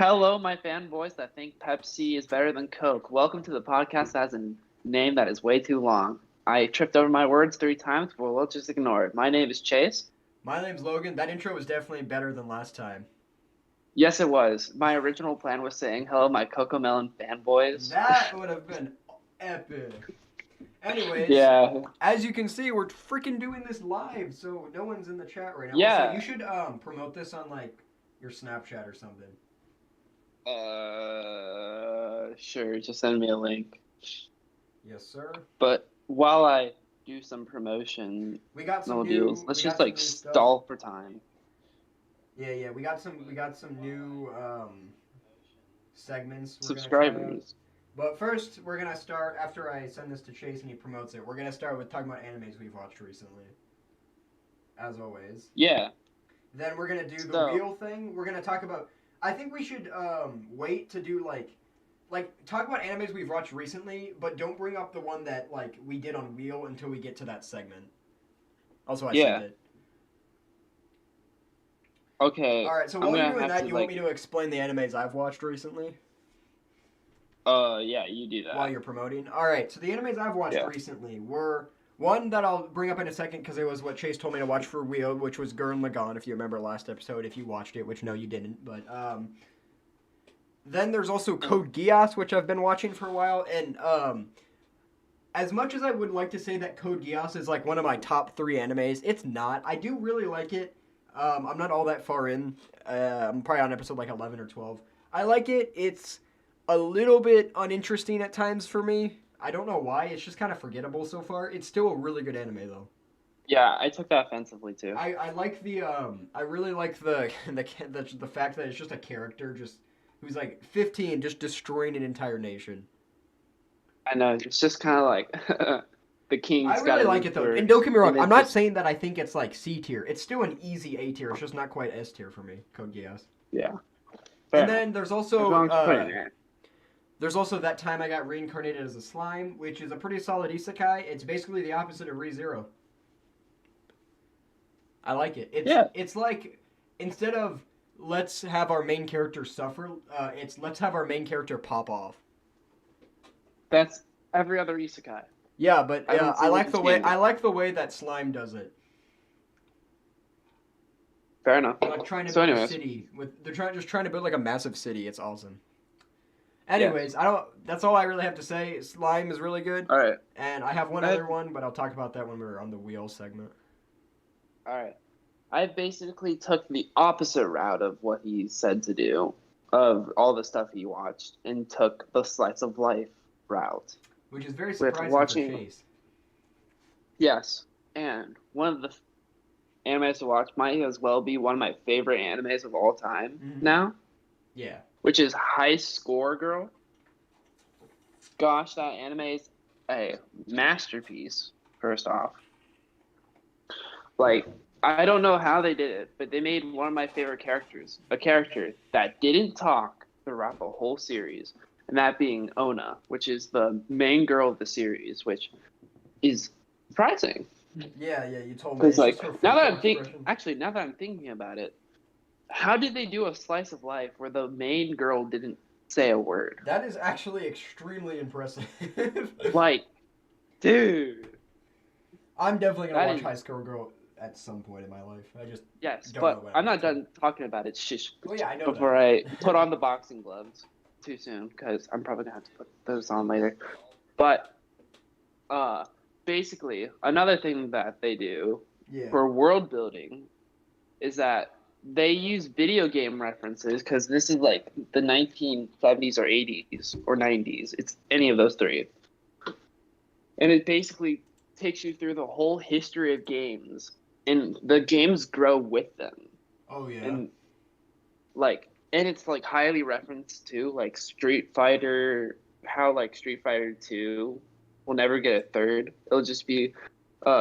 Hello, my fanboys that think Pepsi is better than Coke. Welcome to the podcast that has a name that is way too long. I tripped over my words 3 times, but we'll just ignore it. My name is Chase. My name's Logan. That intro was definitely better than last time. Yes, it was. My original plan was saying, hello, my Cocomelon fanboys. That would have been epic. Anyways, Yeah. as you can see, we're freaking doing this live, so no one's in the chat right now. Also, Yeah. you should promote this on like your Snapchat or something. Sure, just send me a link. Yes, sir. But while I do some promotion, We got some no new. deals. Let's we just got some like new stuff. stall for time. Yeah. We got some new segments. We're gonna try out. Subscribers. But first, we're gonna start after I send this to Chase and he promotes it. We're gonna start with talking about animes we've watched recently, as always. Yeah. Then we're gonna do the So- wheel thing. We're gonna talk about. I think we should wait to do like talk about animes we've watched recently, but don't bring up the one that like we did on wheel until we get to that segment. Also, I Yeah. sent it. Okay. All right. So I'm while you're gonna doing have that, to, you want me to explain the animes I've watched recently Yeah, you do that. while you're promoting? All right. So the animes I've watched Yeah. recently were. One that I'll bring up in a second because it was what Chase told me to watch for Wheel, which was Gurren Lagann, if you remember last episode, if you watched it, which no, you didn't. But then there's also Code Geass, which I've been watching for a while. And as much as I would like to say that Code Geass is like one of my top 3 animes, it's not. I do really like it. I'm not all that far in. I'm probably on episode like 11 or 12. I like it. It's a little bit uninteresting at times for me. I don't know why. It's just kind of forgettable so far. It's still a really good anime though. Yeah, I took that offensively too. I like the I really like the fact that it's just a character just who's like 15 just destroying an entire nation. I know, it's just kind of like the king's I really like it though. And don't get me wrong, I'm not saying that I think it's like C tier. It's still an easy A tier. It's just not quite S tier for me. Code Geass. Yeah. And then there's also Fair. there's also That Time I Got Reincarnated as a Slime, which is a pretty solid isekai. It's basically the opposite of ReZero. I like it. It's like instead of let's have our main character suffer, it's let's have our main character pop off. That's every other isekai. Yeah, but I like the way that Slime does it. Fair enough. They're like trying to build a city they're trying to build like a massive city. It's awesome. Anyways, that's all I really have to say. Slime is really good. All right. And I have one other one, but I'll talk about that when we're on the wheel segment. All right. I basically took the opposite route of what he said to do, of all the stuff he watched, and took the slice of life route. Which is very surprising for Chase. Yes. And one of the animes to watch might as well be one of my favorite animes of all time now. Yeah. Which is High Score Girl. Gosh, that anime is a masterpiece, first off. Like, I don't know how they did it, but they made one of my favorite characters, a character that didn't talk throughout the whole series, and that being Ona, which is the main girl of the series, which is surprising. Yeah, you told me. Because, like, now that I'm thinking about it, how did they do a slice of life where the main girl didn't say a word? That is actually extremely impressive. Like, dude. I'm definitely going to watch High Score Girl at some point in my life. I just don't know when I'm not done talking about it. Shush. Oh, yeah, I know before I put on the boxing gloves too soon, because I'm probably going to have to put those on later. But, basically, another thing that they do for world building is that they use video game references, because this is like the 1970s or 80s or 90s. It's any of those 3. And it basically takes you through the whole history of games, and the games grow with them. Oh, yeah. And it's like highly referenced to like Street Fighter, how like Street Fighter 2 will never get a third. It'll just be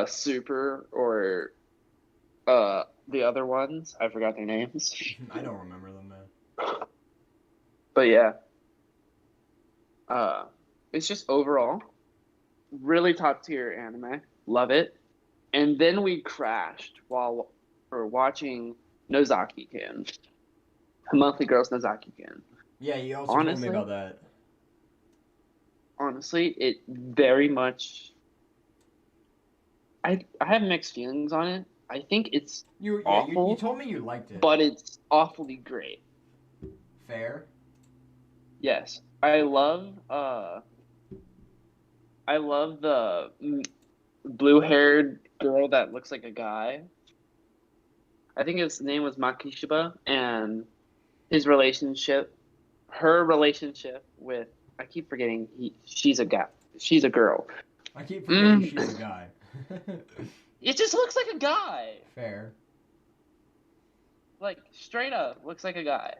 Super or the other ones. I forgot their names. I don't remember them, man. But yeah. It's just overall really top tier anime. Love it. And then we crashed while we're watching Nozaki-kun. Monthly Girls Nozaki-kun. Yeah, you also told me about that. Honestly, it very much. I have mixed feelings on it. I think it's awful. You told me you liked it, but it's awfully great. Fair. Yes, I love the blue-haired girl that looks like a guy. I think his name was Makishiba, and her relationship with, I keep forgetting she's a girl. I keep forgetting she's a guy. It just looks like a guy. Fair. Like, straight up, looks like a guy.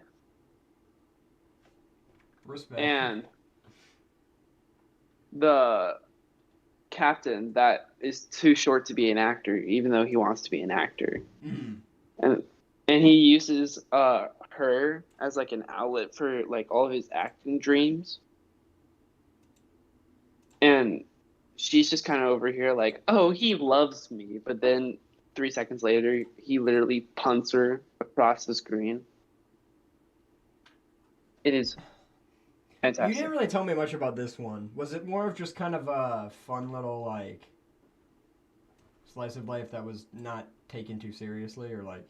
Respect. And the captain that is too short to be an actor, even though he wants to be an actor. And he uses her as like an outlet for like all of his acting dreams. And she's just kind of over here like, oh, he loves me. But then 3 seconds later, he literally punts her across the screen. It is fantastic. You didn't really tell me much about this one. Was it more of just kind of a fun little, like, slice of life that was not taken too seriously, or like?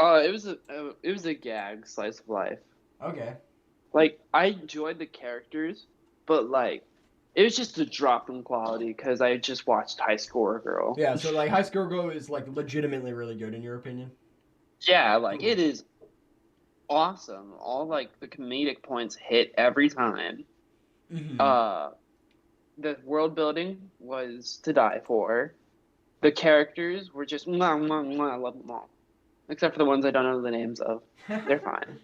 It was a gag slice of life. Okay. Like, I enjoyed the characters, but like, it was just a drop in quality because I just watched High Score Girl. Yeah, so like High Score Girl is like legitimately really good in your opinion? Yeah, like it is awesome. All like the comedic points hit every time. The world building was to die for. The characters were just mwah, mwah, mwah, I love them all. Except for the ones I don't know the names of. They're fine.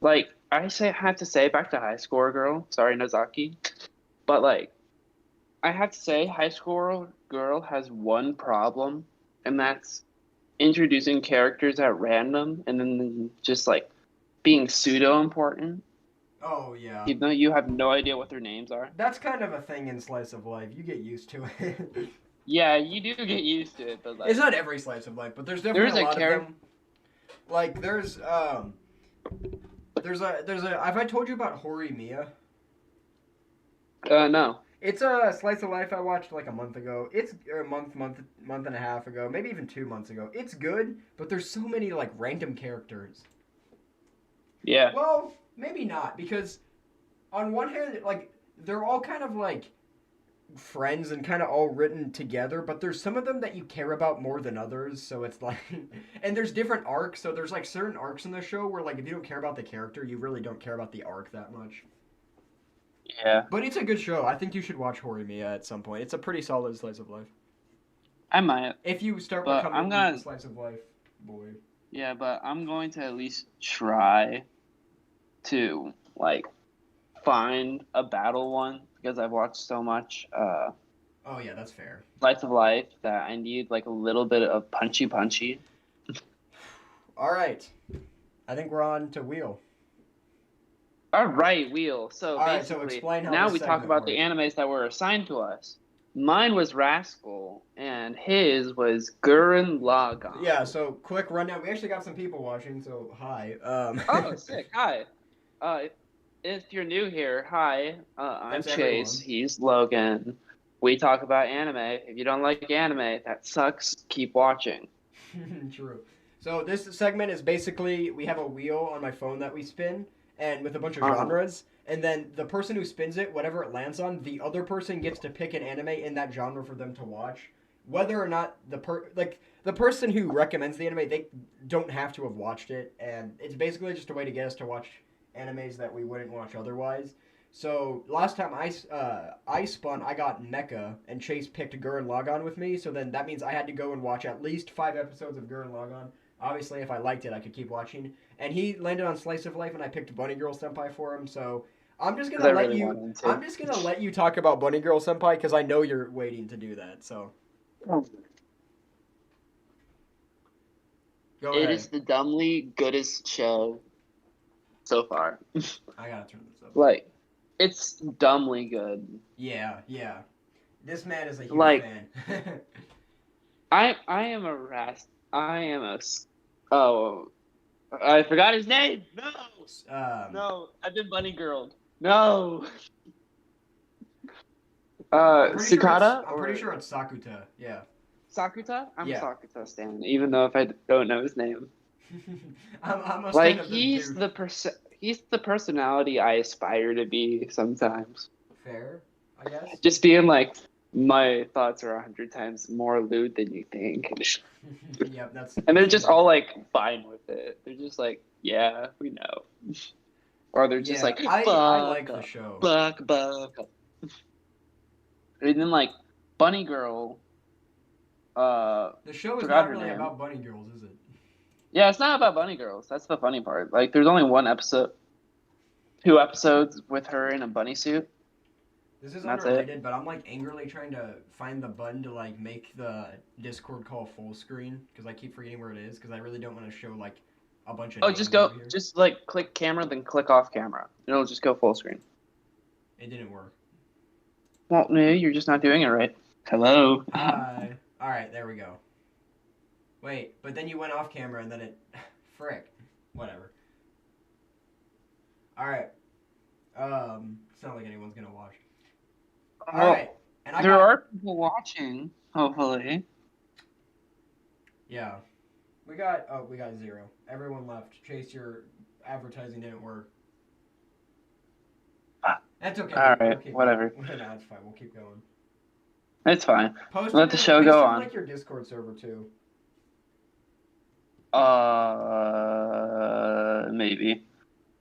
Like, have to say, back to High Score Girl. Sorry, Nozaki. But, like, I have to say, High Score Girl has one problem, and that's introducing characters at random and then just, like, being pseudo-important. Oh, yeah. Even though you have no idea what their names are. That's kind of a thing in Slice of Life. You get used to it. Yeah, you do get used to it, but, like... It's not every Slice of Life, but there's definitely a lot of them. Like, there's a... Have I told you about Horimiya? No. It's a slice of life I watched like a month ago. It's a month and a half ago, maybe even 2 months ago. It's good, but there's so many like random characters. Yeah. Well, maybe not, because on one hand, like they're all kind of like friends and kind of all written together, but there's some of them that you care about more than others, so it's like and there's different arcs, so there's like certain arcs in the show where like if you don't care about the character, you really don't care about the arc that much. Yeah. But it's a good show. I think you should watch Horimiya at some point. It's a pretty solid slice of life. I might. If you start becoming a slice of life boy. Yeah, but I'm going to at least try to like find a battle one because I've watched so much oh yeah, that's fair. Slice of life that I need like a little bit of punchy. Alright. I think we're on to Wheel. Alright, Wheel. So Alright, basically, so explain how now we this talk about segment the animes that were assigned to us. Mine was Rascal, and his was Gurren Lagann. Yeah, so quick rundown. We actually got some people watching, so hi. Oh, sick. Hi. If you're new here, hi. I'm That's Chase. everyone. He's Logan. We talk about anime. If you don't like anime, that sucks. Keep watching. True. So this segment is basically, we have a wheel on my phone that we spin, and with a bunch of genres, and then the person who spins it, whatever it lands on, the other person gets to pick an anime in that genre for them to watch. Whether or not the person who recommends the anime, they don't have to have watched it, and it's basically just a way to get us to watch animes that we wouldn't watch otherwise. So last time I spun, I got Mecha, and Chase picked Gurren Lagann with me, so then that means I had to go and watch at least 5 episodes of Gurren Lagann. Obviously, if I liked it, I could keep watching. And he landed on Slice of Life, and I picked Bunny Girl Senpai for him. So I'm just gonna let you talk about Bunny Girl Senpai because I know you're waiting to do that. So go ahead. It is the dumbly goodest show so far. I gotta turn this up. Like, it's dumbly good. Yeah. This man is a huge fan. I am a I forgot his name. No. No, I've been bunny girled. No. Sukata? I'm or pretty sure it's Sakuta. Yeah. Sakuta? I'm a Yeah. Sakuta stan, even though if I don't know his name. I'm a Like stan of them too. he's the personality I aspire to be sometimes. Fair, I guess. Just being like, my thoughts are 100 times more lewd than you think. Yep, that's. And they're just all like fine with it. They're just like, yeah, we know. Or they're just like, I like the show. Buck. And then like Bunny Girl. The show is not really about bunny girls, is it? Yeah, it's not about bunny girls. That's the funny part. Like, there's only one episode, 2 episodes with her in a bunny suit. This is unrelated, but I'm like angrily trying to find the button to like make the Discord call full screen because I keep forgetting where it is because I really don't want to show like a bunch of. Oh, just like click camera, then click off camera. It'll just go full screen. It didn't work. Well, no, you're just not doing it right. Hello. Hi. All right, there we go. Wait, but then you went off camera and then it, frick, whatever. All right. It's not like anyone's gonna watch. All right, and there are people watching. Hopefully. Yeah, we got 0. Everyone left. Chase, your advertising didn't work. That's okay. All right, whatever. No, that's fine. We'll keep going. It's fine. Let the show go on. Like your Discord server too. Maybe.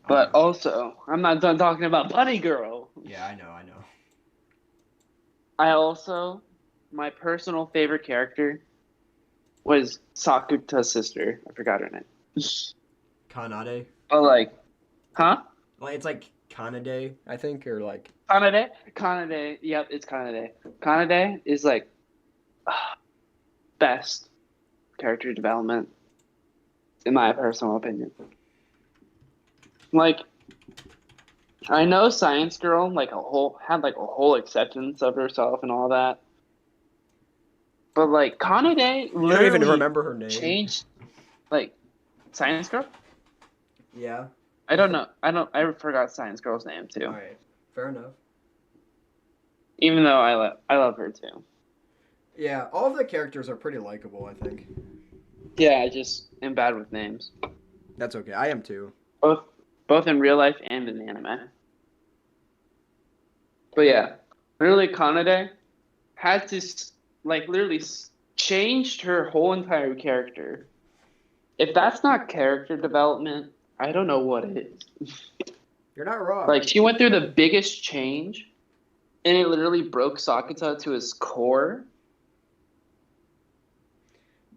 But also, I'm not done talking about Bunny Girl. Yeah, I know. My personal favorite character was Sakuta's sister. I forgot her name. Kanade? Oh, like, huh? Like, it's like Kanade, I think, or like... Kanade, yep, it's Kanade. Kanade is like, best character development, in my personal opinion. Like, I know Science Girl had a whole acceptance of herself and all that, but like Kanade literally don't even remember her name. Changed, like Science Girl. Yeah. I don't know. I forgot Science Girl's name too. All right, fair enough. Even though I love her too. Yeah, all of the characters are pretty likable, I think. Yeah, I just am bad with names. That's okay. I am too. Both in real life and in anime. But yeah, literally Kanade had to literally changed her whole entire character. If that's not character development, I don't know what is. You're not wrong. Like, she went through the biggest change, and it literally broke Sakuta to his core.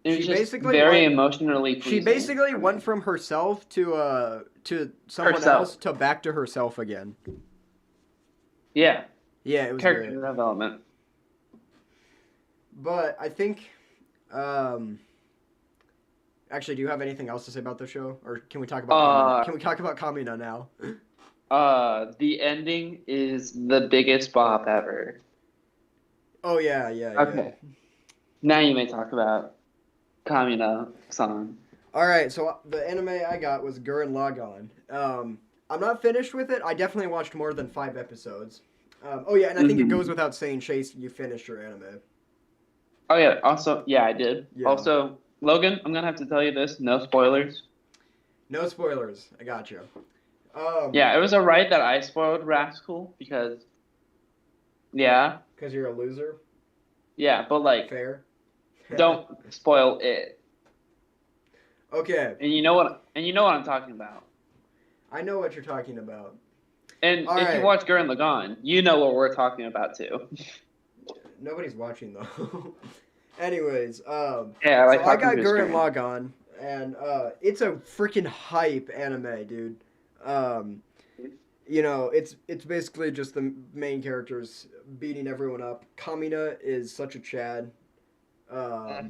It was very emotionally pleasing. She basically went from herself to someone else to back to herself again. Yeah. Yeah, it was character development. But I think, actually, do you have anything else to say about the show, or can we talk about Kamina? Can we talk about Kamina now? The ending is the biggest bop ever. Oh yeah. Okay. Now you may talk about Kamina-san. All right, so the anime I got was Gurren Lagann. I'm not finished with it. I definitely watched more than 5 episodes. And I think it goes without saying, Chase, you finished your anime. Oh yeah. Also, yeah, I did. Yeah. Also, Logan, I'm gonna have to tell you this. No spoilers. No spoilers. I got you. Yeah, it was alright that I spoiled Rascal because. Yeah. Because you're a loser. Yeah, but like. Fair. Don't spoil it. Okay. And you know what I'm talking about. I know what you're talking about. And you watch Gurren Lagann, you know what we're talking about too. Nobody's watching though. Anyways, I got Gurren Lagann, and it's a freaking hype anime, dude. It's basically just the main characters beating everyone up. Kamina is such a Chad. I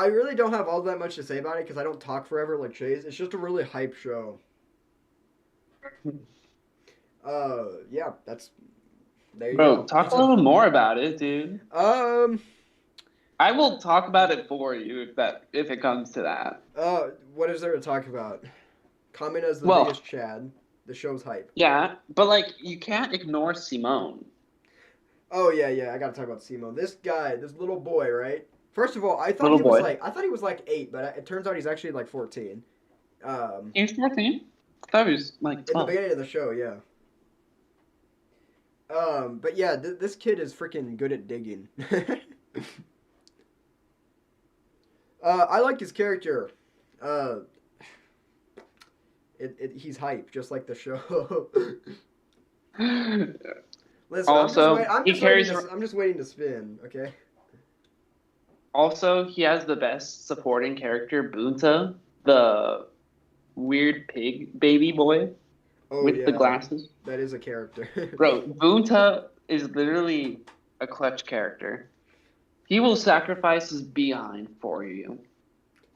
really don't have all that much to say about it because I don't talk forever like Chase. It's just a really hype show. There you go. Talk a little more about it, dude. I will talk about it for you if it comes to that. What is there to talk about? Kamina's the Well, biggest Chad. The show's hype. yeah, but like you can't ignore Simone. Oh yeah, I gotta talk about Simone. This guy, this little boy, right? First of all, I thought Little he was boy. like, I thought he was like 8, but it turns out he's actually like 14. He's 14. I thought he was like 12. In the beginning of the show, yeah. But yeah, this kid is freaking good at digging. I like his character. He's hype, just like the show. Listen, Also, I'm just waiting to spin, okay? Also, he has the best supporting character, Bunta, the weird pig baby boy with the glasses. That is a character. Bro, Bunta is literally a clutch character. He will sacrifice his behind for you.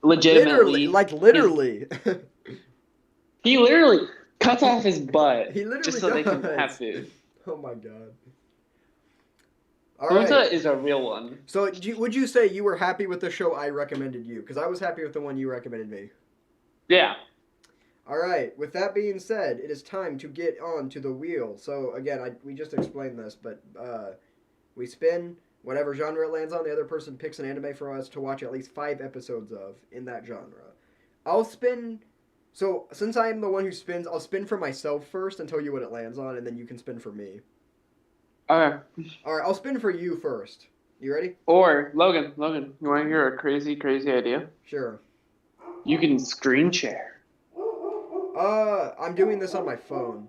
Legitimately. Literally. He literally cuts off his butt he literally just so they can have food. Oh my god. Bunta is a real one. So, would you say you were happy with the show I recommended you? Because I was happy with the one you recommended me. Yeah. Alright, with that being said, it is time to get on to the wheel. So, again, we just explained this, but we spin whatever genre it lands on. The other person picks an anime for us to watch at least 5 episodes of in that genre. I'll spin... So, since I am the one who spins, I'll spin for myself first and tell you what it lands on, and then you can spin for me. Alright, I'll spin for you first. You ready? Or, Logan, you want to hear a crazy idea? Sure. You can screen share. I'm doing this on my phone.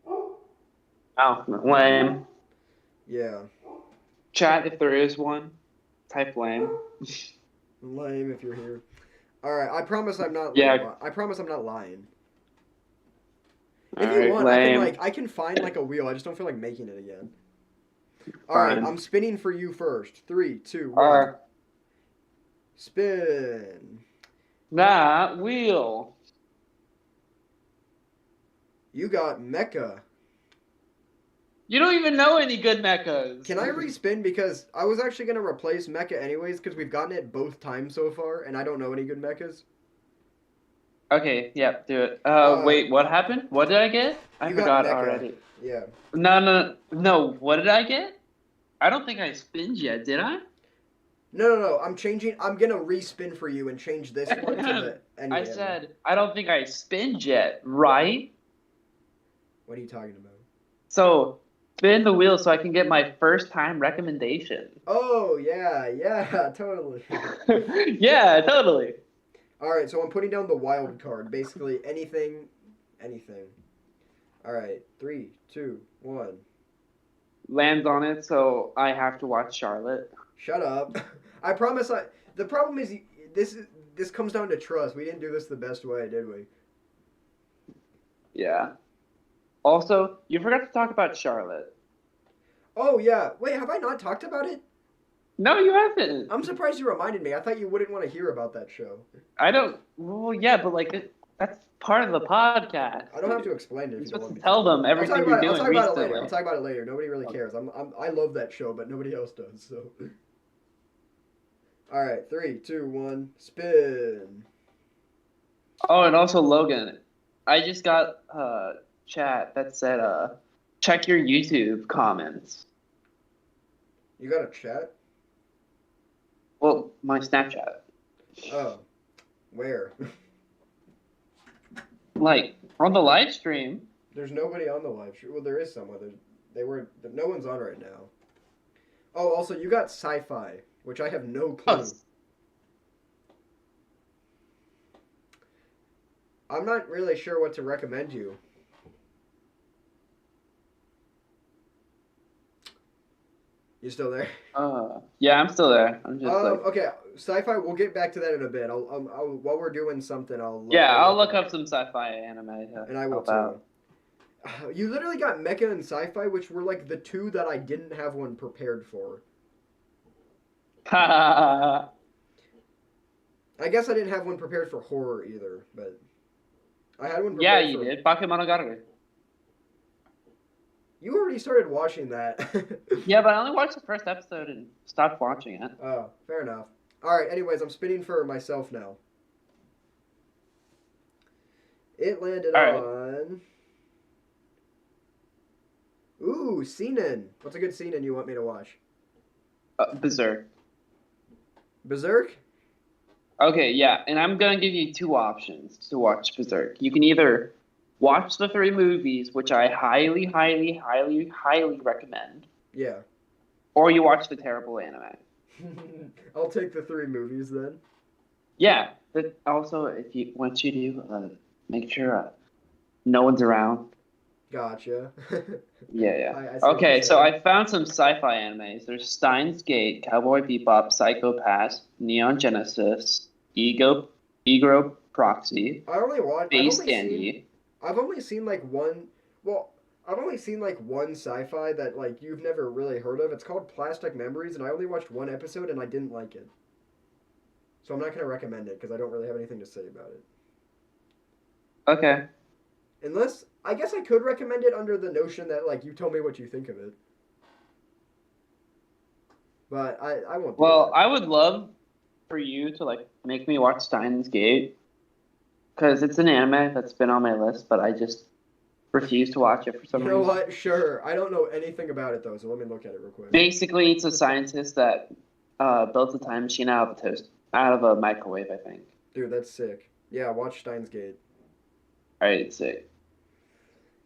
Oh, lame. Yeah. Chat, if there is one, type lame. Lame if you're here. Alright, I promise I'm not I promise I'm not lying. If you want, lame. I can find like a wheel. I just don't feel like making it again. Alright, I'm spinning for you first. 3, 2, 1. Spin. That wheel. You got mecha. You don't even know any good mechas. Can I respin? Because I was actually going to replace mecha anyways, because we've gotten it both times so far, and I don't know any good mechas. Okay, yeah, do it. Wait, what happened? What did I get? I forgot already. Yeah. No, what did I get? I don't think I spinned yet, did I? No, I'm going to respin for you and change this one to the... I said, I don't think I spinned yet, right? What are you talking about? So... spin the wheel so I can get my first time recommendation. Oh, yeah, totally. Yeah, totally. Alright, so I'm putting down the wild card. Basically, anything. Alright, 3, 2, 1. Lands on it, so I have to watch Charlotte. Shut up. I promise the problem is, this comes down to trust. We didn't do this the best way, did we? Yeah. Also, you forgot to talk about Charlotte. Oh, yeah. Wait, have I not talked about it? No, you haven't. I'm surprised you reminded me. I thought you wouldn't want to hear about that show. I don't... Well, yeah, but, like, that's part of the podcast. I don't have to explain it. You're supposed to tell them everything you're doing recently. I'll talk about it later. Nobody really cares. I love that show, but nobody else does, so... Alright, 3, 2, 1, spin. Oh, and also, Logan, I just got... chat that said, check your YouTube comments. You got a chat? Well, my Snapchat. Oh. Where? Like, on the live stream. There's nobody on the live stream. Well, there is someone. No one's on right now. Oh, also, you got sci-fi, which I have no clue. Oh. I'm not really sure what to recommend you. You still there? Yeah, I'm still there. I'm just okay, sci-fi. We'll get back to that in a bit. I'll while we're doing something, I'll look up some sci-fi anime. And I will too. You literally got mecha and sci-fi, which were like the two that I didn't have one prepared for. I guess I didn't have one prepared for horror either, but I had one prepared you did. Bakemonogatari. You already started watching that. Yeah, but I only watched the first episode and stopped watching it. Oh, fair enough. All right. Anyways, I'm spinning for myself now. It landed on. Ooh, seinen. What's a good seinen you want me to watch? Berserk. Berserk? Okay, yeah, and I'm gonna give you two options to watch Berserk. You can either watch the 3 movies, which I highly, highly, highly, highly recommend. Yeah. Or you watch the terrible anime. I'll take the 3 movies then. Yeah, but also if you once you do, make sure no one's around. Gotcha. Yeah. Okay, so I found some sci-fi animes. There's Steins Gate, Cowboy Bebop, Psycho Pass, Neon Genesis, Ego Proxy, Base Dandy. I've only seen like one. Well, I've only seen like one sci-fi that like you've never really heard of. It's called Plastic Memories, and I only watched one episode and I didn't like it. So I'm not gonna recommend it because I don't really have anything to say about it. Okay. Unless, I guess I could recommend it under the notion that, like, you tell me what you think of it. But I won't do that. I would love for you to, like, make me watch Steins Gate. Because it's an anime that's been on my list, but I just refuse to watch it for some reason. You know what? Sure. I don't know anything about it, though, so let me look at it real quick. Basically, it's a scientist that built a time machine out of a microwave, I think. Dude, that's sick. Yeah, watch Steins Gate. Alright, sick.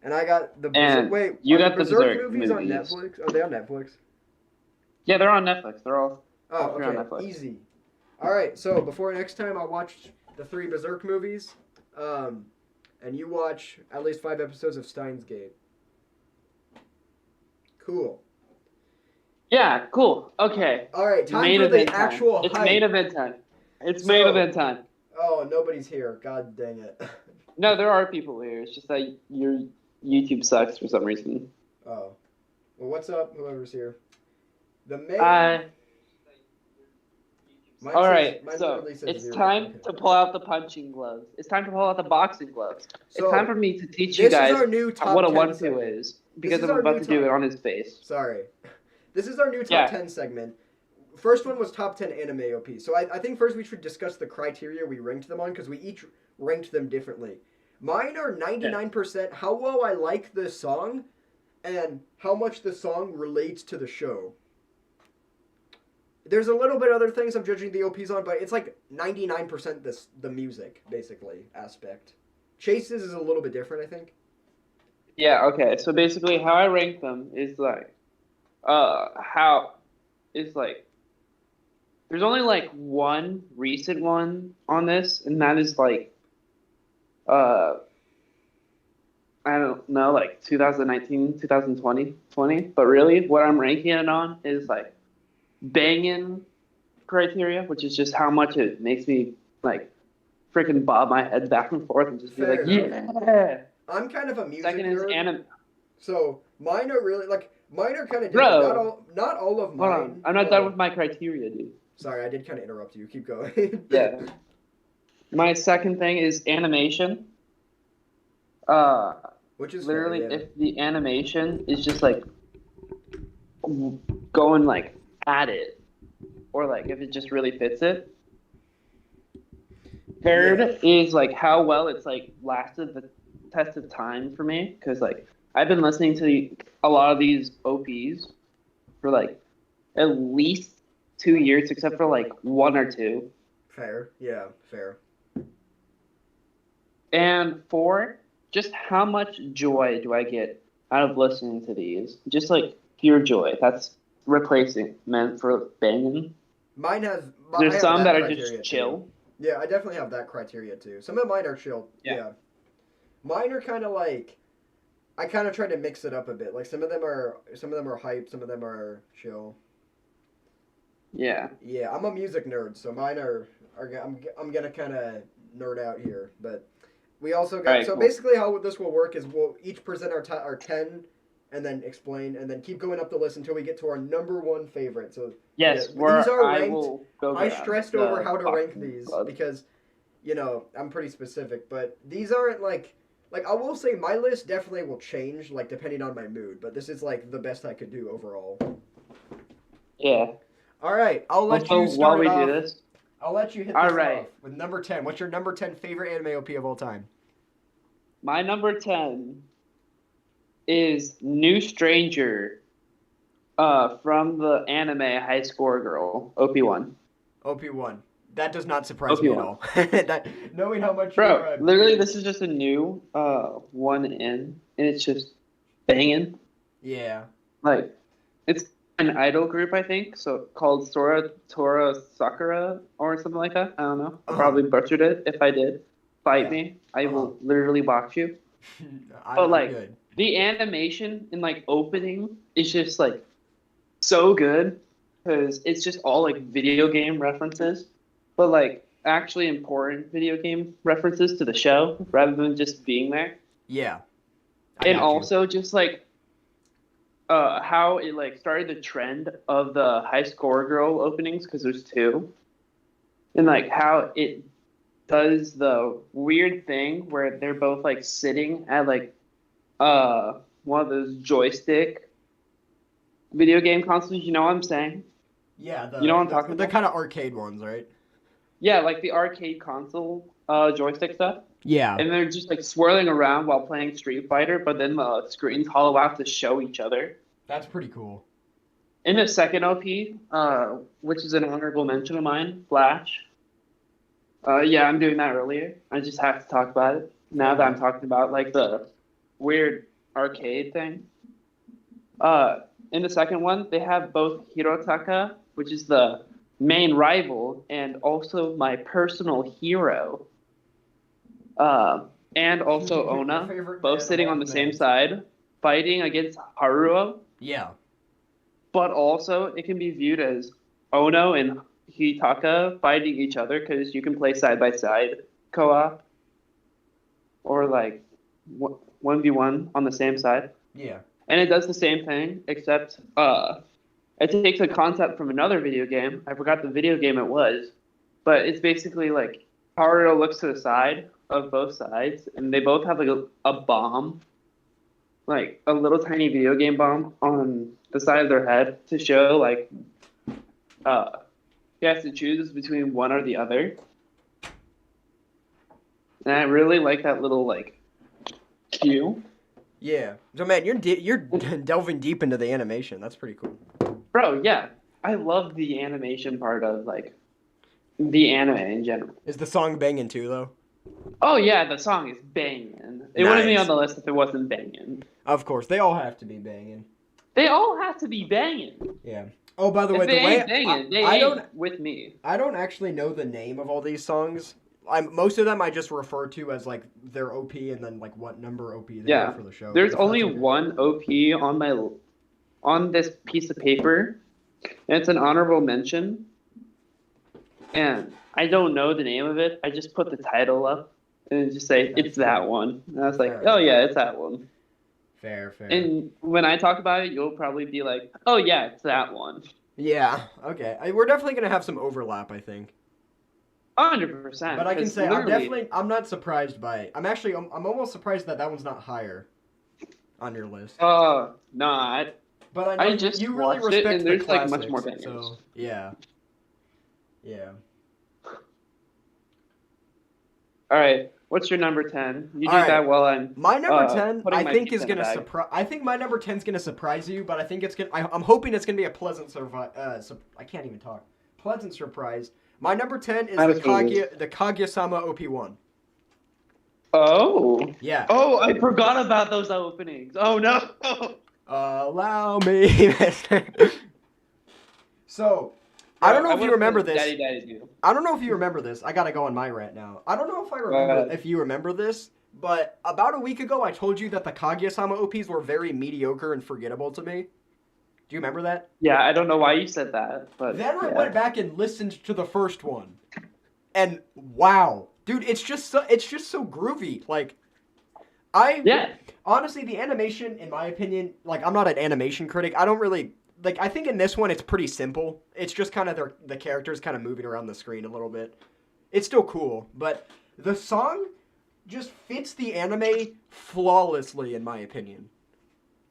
And I got the Wait, you got the Berserk movies on Netflix? Are they on Netflix? Yeah, they're on Netflix. They're all okay. on Netflix. Easy. Alright, so before next time I'll watch the 3 Berserk movies. And you watch at least 5 episodes of Steins Gate. Cool. Yeah, cool. Okay. Alright, time for the actual hype. It's main event time. Main event time. Oh, nobody's here. God dang it. No, there are people here. It's just that your YouTube sucks for some reason. Oh. Well, what's up, whoever's here? The main... Alright, so it's time to pull out the punching gloves. It's time to pull out the boxing gloves. So, it's time for me to teach you guys what a 1-2 is. Because I'm about to do it on his face. Sorry. This is our new top 10 segment. First one was top 10 anime OP. So I think first we should discuss the criteria we ranked them on, because we each ranked them differently. Mine are 99% how well I like the song and how much the song relates to the show. There's a little bit other things I'm judging the OPs on, but it's like 99% the music, basically, aspect. Chase's is a little bit different, I think. Yeah, okay. So basically how I rank them is like, there's only like one recent one on this, and that is like, I don't know, like 2019, 2020, but really what I'm ranking it on is like banging criteria, which is just how much it makes me like freaking bob my head back and forth and just be like, yeah. I'm kind of a music Second nerd. is anime. So mine are really mine are kind of different. Not all of mine. Hold on. I'm not done with my criteria, dude. Sorry, I did kind of interrupt you. Keep going. Yeah. My second thing is animation. Which is literally fair, yeah. If the animation is just like going like at it, or like if it just really fits it. Third is like how well it's like lasted the test of time for me, because like I've been listening to a lot of these OPs for like at least 2 years, except for like 1 or 2. Fair, yeah, fair. And 4, just how much joy do I get out of listening to these? Just like pure joy. That's replacement for banging. Mine has. There's some that are just chill. Too. Yeah, I definitely have that criteria too. Some of mine are chill. Yeah. Mine are kind of like, I kind of try to mix it up a bit. Like some of them are hype, some of them are chill. Yeah. Yeah, I'm a music nerd, so mine are I'm gonna kind of nerd out here, but we also got basically how this will work is we'll each present our 10 and then explain and then keep going up the list until we get to our number 1 favorite. So yes, these are ranked. I stressed over how to rank these because I'm pretty specific, but these aren't like Like, I will say my list definitely will change, like, depending on my mood. But this is, like, the best I could do overall. Yeah. All right. I'll let you start while we off. do this. I'll let you hit this off with number 10. What's your number 10 favorite anime OP of all time? My number 10 is New Stranger from the anime High Score Girl, OP1. OP1. That does not surprise me at all. Knowing how much Bro, literally, this is just a new one in, and it's just banging. Yeah. Like, it's an idol group, I think, so called Sora Tora Sakura or something like that. I don't know. I probably butchered it. If I did, fight me. I will literally box you. But like, good. The animation in like opening is just like so good because it's just all like video game references, but like actually important video game references to the show rather than just being there. Yeah. And also just like how it like started the trend of the High Score Girl openings, because there's two, and like how it does the weird thing where they're both like sitting at like one of those joystick video game consoles. You know what I'm saying? Yeah, you know what I'm talking about? The kind of arcade ones, right? Yeah, like the arcade console joystick stuff. Yeah. And they're just like swirling around while playing Street Fighter, but then the screens hollow out to show each other. That's pretty cool. In the second OP, which is an honorable mention of mine, Flash. Yeah, I'm doing that earlier. I just have to talk about it now that I'm talking about like the weird arcade thing. In the second one, they have both Hirotaka, which is the main rival, and also my personal hero. And also Ona, both sitting on the same side, fighting against Haruo. Yeah. But also, it can be viewed as Ono and Hitaka fighting each other, because you can play side-by-side co-op. Or, like, 1v1 on the same side. Yeah. And it does the same thing, except it takes a concept from another video game. I forgot the video game it was. But it's basically, like, Haruo looks to the side of both sides, and they both have, like, a bomb. Like, a little tiny video game bomb on the side of their head to show, like, he has to choose between one or the other. And I really like that little, like, cue. Yeah. So, man, you're delving deep into the animation. That's pretty cool. Bro, yeah. I love the animation part of, like, the anime in general. Is the song banging, too, though? Oh, yeah, the song is banging. It wouldn't be on the list if it wasn't banging. Of course. They all have to be banging. They all have to be banging. Yeah. Oh, by the way, they ain't banging, they ain't with me. I don't actually know the name of all these songs. Most of them I just refer to as like their OP and then like what number OP they are for the show. There's only one OP on this piece of paper, and it's an honorable mention. And I don't know the name of it. I just put the title up and just say it's that one. And I was like, oh yeah, it's that one. Fair. And when I talk about it, you'll probably be like, oh yeah, it's that one. Yeah, okay. We're definitely going to have some overlap, I think. 100%. But I can say I'm not surprised by it. I'm almost surprised that one's not higher on your list. Not. But I know I just you really watched respect it, and the there's classics, like much more bangers. So, yeah. All right. What's your number 10? You do that while I'm. My number 10, I think, is gonna surprise. I think my number 10 is gonna surprise you, but I think it's gonna. I'm hoping it's gonna be a pleasant surprise. I can't even talk. Pleasant surprise. My number 10 is the Kaguya-sama OP1. Oh. Yeah. Oh, I forgot about those openings. Oh no. Allow me. So. I don't know if you remember this. I don't know if you remember this. I gotta go on my rant now. I don't know if you remember this, but about a week ago I told you that the Kaguya-sama OPs were very mediocre and forgettable to me. Do you remember that? Yeah, I don't know why you said that, but then I went back and listened to the first one, and wow, dude, it's just so groovy. Like, honestly, the animation, in my opinion, like, I'm not an animation critic. I don't really. Like, I think in this one, it's pretty simple. It's just kind of the characters kind of moving around the screen a little bit. It's still cool, but the song, just fits the anime flawlessly, in my opinion.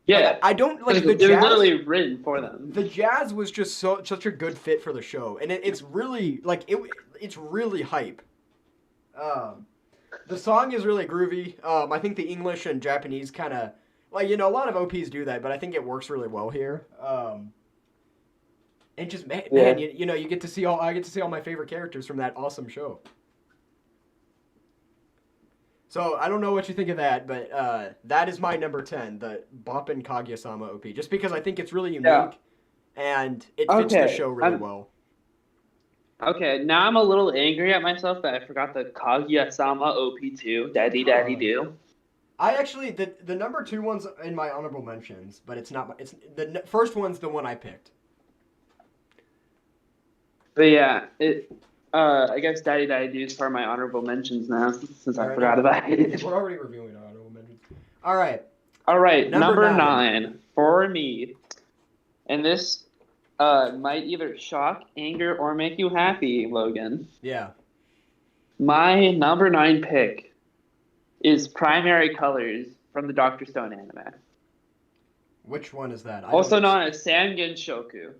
Yeah, like, I don't like the they're jazz. literally written for them. The jazz was just such a good fit for the show, and it's really like it's really hype. The song is really groovy. I think the English and Japanese kind of like a lot of OPs do that, but I think it works really well here. And just man, you get to see I get to see all my favorite characters from that awesome show. So I don't know what you think of that, but that is my number 10, the Boppin' Kaguya-sama OP, just because I think it's really unique and it fits the show really well. Okay, now I'm a little angry at myself that I forgot the Kaguya-sama OP2, Daddy Daddy Do. I actually the number 2 one's in my honorable mentions, but it's not. It's the first one's the one I picked. But yeah, I guess Daddy Daddy Do is part of my honorable mentions now, since I forgot about it. We're already reviewing our honorable mentions. All right. Number 9 for me, and this might either shock, anger, or make you happy, Logan. Yeah. My number 9 pick is Primary Colors from the Dr. Stone anime. Which one is that? Also known as Sangen Shoku.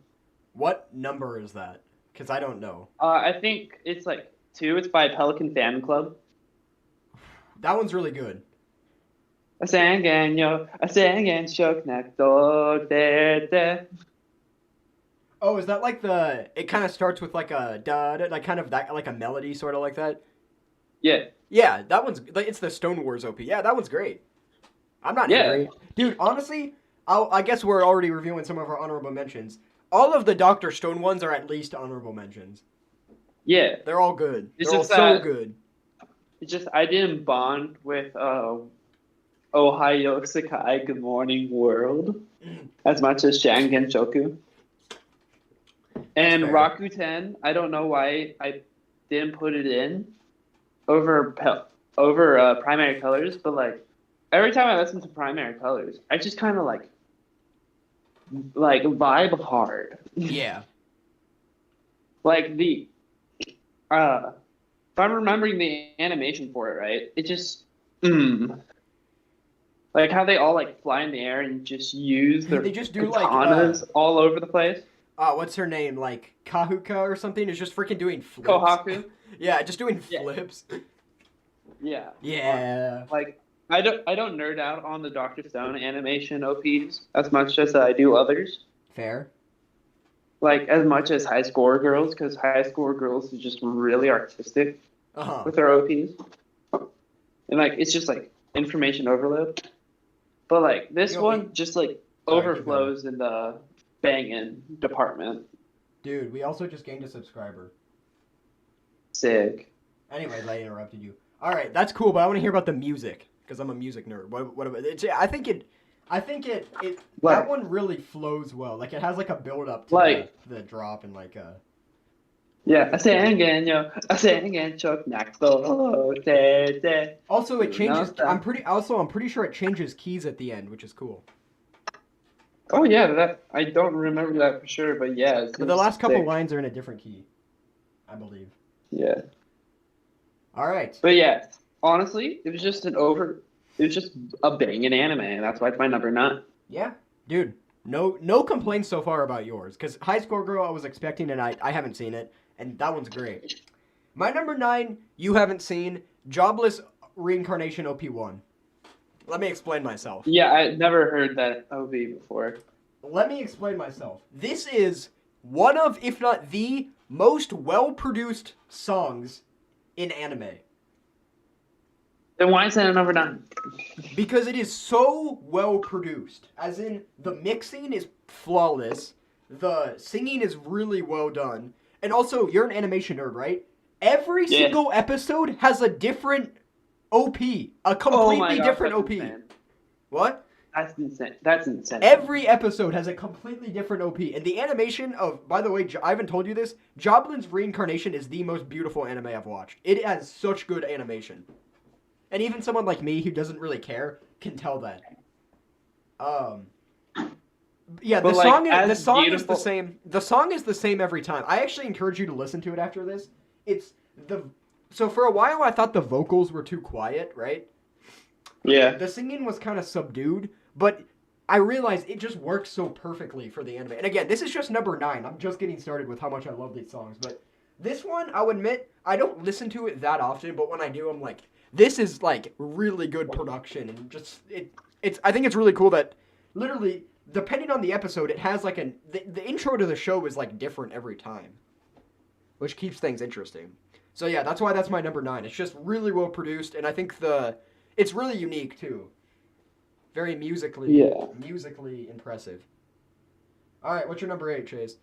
What number is that? Because I don't know. I think it's like 2. It's by Pelican Fan Club. That one's really good. A Sangen Shoku Nekto de. Oh, is that like it kind of starts with like a da like kind of that like a melody sort of like that? Yeah. Yeah, that one's it's the Stone Wars OP. Yeah, that one's great. I'm not angry. Dude, honestly, I guess we're already reviewing some of our honorable mentions. All of the Dr. Stone ones are at least honorable mentions. Yeah. They're all good. It's They're all so good. It's just I didn't bond with Ohio Sakai Good Morning World as much as Shangen Shoku. And Rakuten, I don't know why I didn't put it in over Primary Colors, but like every time I listen to Primary Colors, I just kind of like vibe hard. Yeah. Like if I'm remembering the animation for it right, it just like how they all like fly in the air and just use their they just do katanas all over the place. What's her name? Like Kahuka or something is just freaking doing flips. Kohaku. Yeah, just doing flips. Yeah. Yeah. Like I don't nerd out on the Dr. Stone animation OPs as much as I do others. Fair. Like as much as High Score Girls, because High Score Girls is just really artistic with their OPs, and like it's just like information overload. But like this one just like overflows in the banging department. Dude, we also just gained a subscriber. Sick. Anyway, I interrupted you. All right, that's cool, but I want to hear about the music because I'm a music nerd. What about it? I think that one really flows well. Like it has like a build up to like the drop and like a. Yeah, I say again, choke Also, it changes. I'm pretty sure it changes keys at the end, which is cool. Oh yeah, that I don't remember that for sure, but yeah. But the last couple lines are in a different key, I believe. Yeah. All right. But yeah, honestly, it was just a banging anime, and that's why it's my number 9. Yeah, dude. No complaints so far about yours, because High Score Girl I was expecting, and I haven't seen it, and that one's great. My number 9, you haven't seen, Jobless Reincarnation OP1. Let me explain myself. Yeah, I never heard that OP before. Let me explain myself. This is one of, if not the most well-produced songs in anime. Then why is that a number 9? Because it is so well produced. As in, the mixing is flawless, the singing is really well done, and also, you're an animation nerd, right? Every single episode has a different OP. A completely different OP. Insane. What? That's insane. That's insane. Every episode has a completely different OP. And the animation of, by the way, I haven't told you this, Joblin's Reincarnation is the most beautiful anime I've watched. It has such good animation. And even someone like me who doesn't really care can tell that. Yeah, the song is the same. The song is the same every time. I actually encourage you to listen to it after this. It's the So for a while, I thought the vocals were too quiet, right? Yeah. The singing was kind of subdued, but I realized it just works so perfectly for the anime. And again, this is just number 9. I'm just getting started with how much I love these songs. But this one, I'll admit, I don't listen to it that often, but when I do, I'm like, this is like really good production. And just, it's I think it's really cool that literally, depending on the episode, it has like the intro to the show is like different every time, which keeps things interesting. So yeah, that's why that's my number 9. It's just really well produced, and I think it's really unique too. Very musically impressive. All right, what's your number 8, Chase?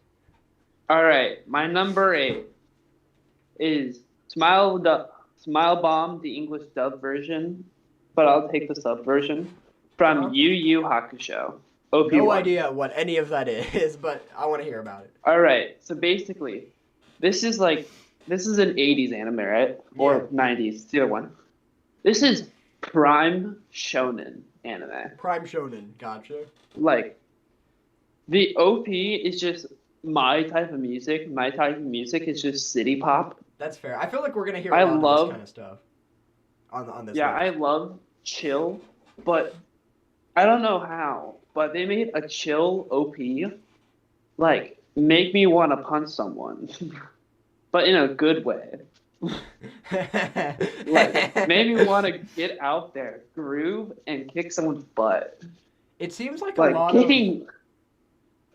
All right, my number 8 is Smile Bomb, the English dub version, but I'll take the sub version from Yu Yu Hakusho. OP1. No idea what any of that is, but I want to hear about it. All right, so basically, this is an 80s anime, right? Or 90s, it's the other one. This is prime shonen anime. Prime shonen, gotcha. Like, the OP is just my type of music. My type of music is just city pop. That's fair. I feel like we're gonna hear a lot of this kind of stuff on this. Yeah, I love chill, but I don't know how. But they made a chill OP, like make me want to punch someone, but in a good way. Like, made me want to get out there, groove, and kick someone's butt. It seems like a lot kicking.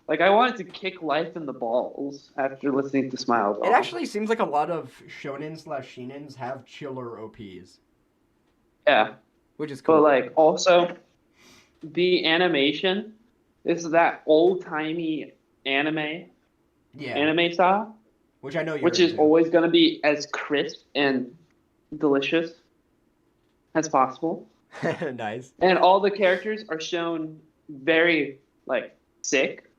Like, I wanted to kick life in the balls after listening to Smile Bomb. It actually seems like a lot of shonen/shinens have chiller OPs. Yeah. Which is cool. But, like, also, the animation is that old-timey anime style. Which I know Which is always going to be as crisp and delicious as possible. Nice. And all the characters are shown very, like, sick.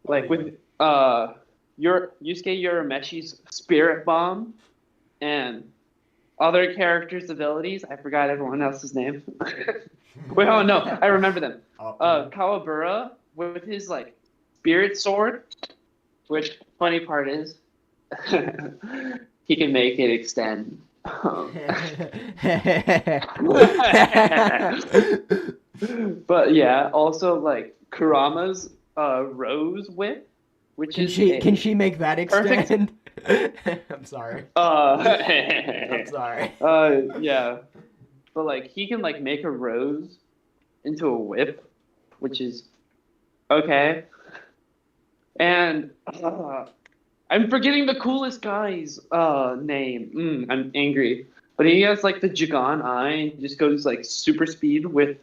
Like, with Yusuke Urameshi's Spirit Bomb and other characters' abilities. I forgot everyone else's name. Wait, oh, no, I remember them. Kawabura with his, like, Spirit Sword. Which, funny part is, he can make it extend. But yeah, also like Kurama's Rose Whip, which can she make that extend? I'm sorry. I'm sorry. Yeah, but like he can like make a rose into a whip, which is okay. And I'm forgetting the coolest guy's name. I'm angry. But he has like the Jigan eye and just goes like super speed with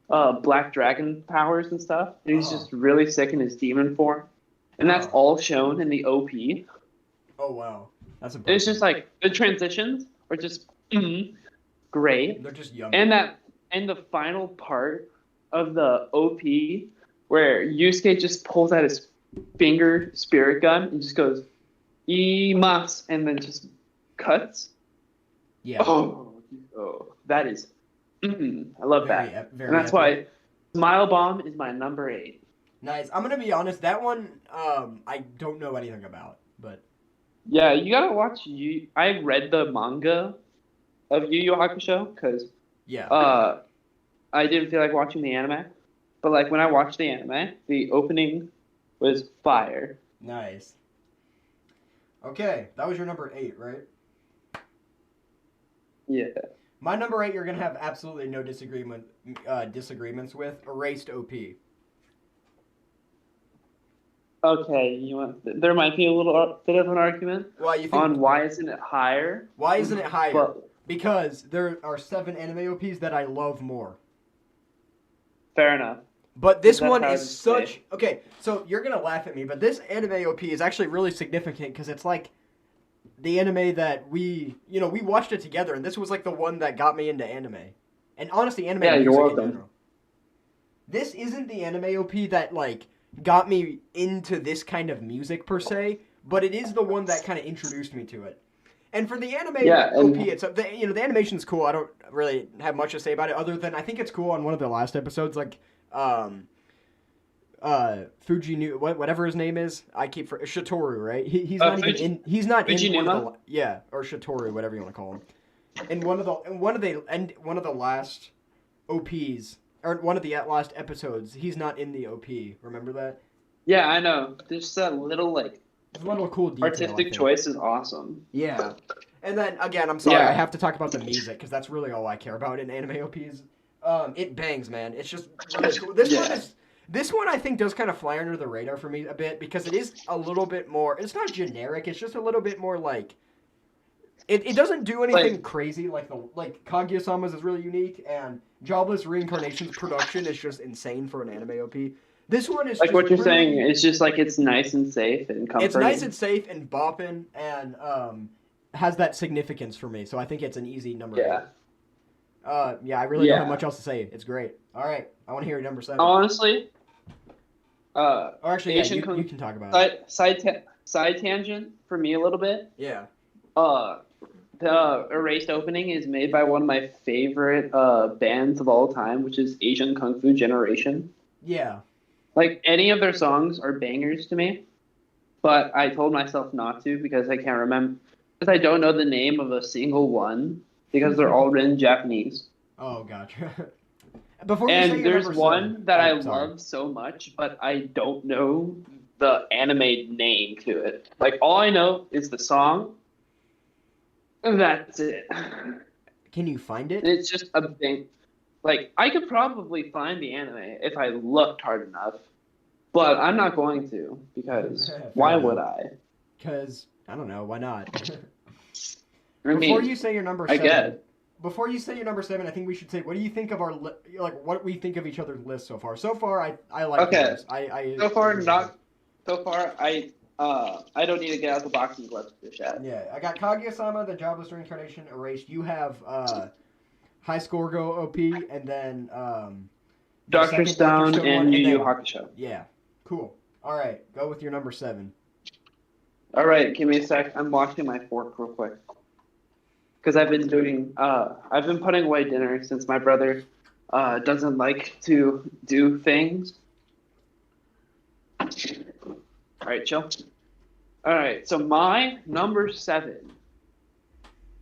black dragon powers and stuff. And he's just really sick in his demon form. And that's all shown in the OP. Oh wow. That's impressive. And it's just like the transitions are just great. They're just yummy. And the final part of the OP where Yusuke just pulls out his finger spirit gun and just goes "Imas" and then just cuts. Yeah. Oh, that is. I love that. And that's why Smile Bomb is my number 8. Nice. I'm gonna be honest. That one, I don't know anything about, but. Yeah, you gotta watch. I read the manga of Yu Yu Hakusho because. Yeah. I didn't feel like watching the anime, but like when I watched the anime, the opening was fire. Nice. Okay, that was your number 8, right? Yeah. My number 8, you're gonna have absolutely no disagreements with. Erased OP. Okay, there might be a little bit of an argument. Why you think? On why isn't it higher? Why isn't it higher? Because there are 7 anime OPs that I love more. Fair enough. But this one is such... Okay, so you're going to laugh at me, but this anime OP is actually really significant because it's like the anime that we watched it together, and this was like the one that got me into anime. And honestly, anime music in general. This isn't the anime OP that like got me into this kind of music per se, but it is the one that kind of introduced me to it. And for the anime OP, it's the animation's cool. I don't really have much to say about it other than I think it's cool on one of the last episodes, like Fujinu, whatever his name is, I keep for Shitoru, right? He's not even in. He's not in one of the or Shitoru, whatever you want to call him. In one of the last OPs or one of the last episodes, he's not in the OP. Remember that? Yeah, I know. Just that little cool detail, artistic choice is awesome. Yeah. And then again, I'm sorry, I have to talk about the music because that's really all I care about in anime OPs. It bangs, man. It's just really cool. This one I think does kind of fly under the radar for me a bit because it is a little bit more. It's not generic. It's just a little bit more like. It doesn't do anything crazy like Kaguya-sama's is really unique and Jobless Reincarnation's production is just insane for an anime OP. This one is like what you're saying. It's just like it's nice and safe and comforting. It's nice and safe and bopping and has that significance for me. So I think it's an easy number. Yeah. I really don't have much else to say. It's great. All right, I want to hear your number 7. Honestly, or actually, you can talk about it. Side tangent for me a little bit. Yeah. The Erased opening is made by one of my favorite bands of all time, which is Asian Kung Fu Generation. Yeah. Like any of their songs are bangers to me, but I told myself not to because I can't remember because I don't know the name of a single one because they're all written in Japanese. Oh, gotcha. And there's one that I love so much, but I don't know the anime name to it. Like, all I know is the song, and that's it. Can you find it? It's just a thing. Like, I could probably find the anime if I looked hard enough, but I'm not going to, because why would I? Because, I don't know, why not? Before you say your number 7... Before you say your number 7, I think we should say, what do you think of our what we think of each other's list so far? So far, I like yours. So far, I don't need to get out the box and let's fish at. Yeah, I got Kaguya-sama, the Jobless Reincarnation, Erased. You have High Score Go OP, and then Dr. Stone and Yu Yu Hakusho. Yeah, cool. All right, go with your number 7. All right, give me a sec. I'm washing my fork real quick. Because I've been putting away dinner since my brother doesn't like to do things. All right, chill. All right, so my number 7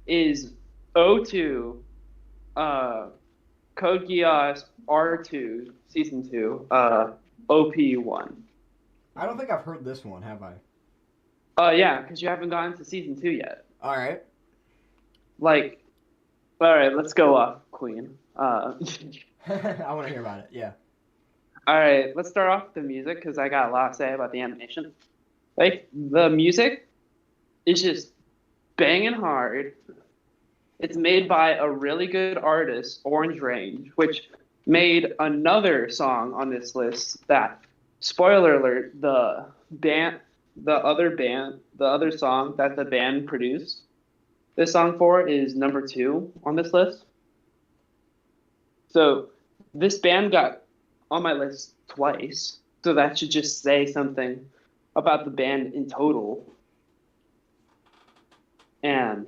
is O2, Code Geass R2 Season 2, OP1. I don't think I've heard this one, have I? Yeah, because you haven't gotten to Season 2 yet. All right. Like, all right, let's go off, Queen. I want to hear about it, yeah. All right, let's start off with the music, because I got a lot to say about the animation. Like, the music is just banging hard. It's made by a really good artist, Orange Range, which made another song on this list that, spoiler alert, the other song that the band produced, this song for is number 2 on this list. So this band got on my list twice. So that should just say something about the band in total. And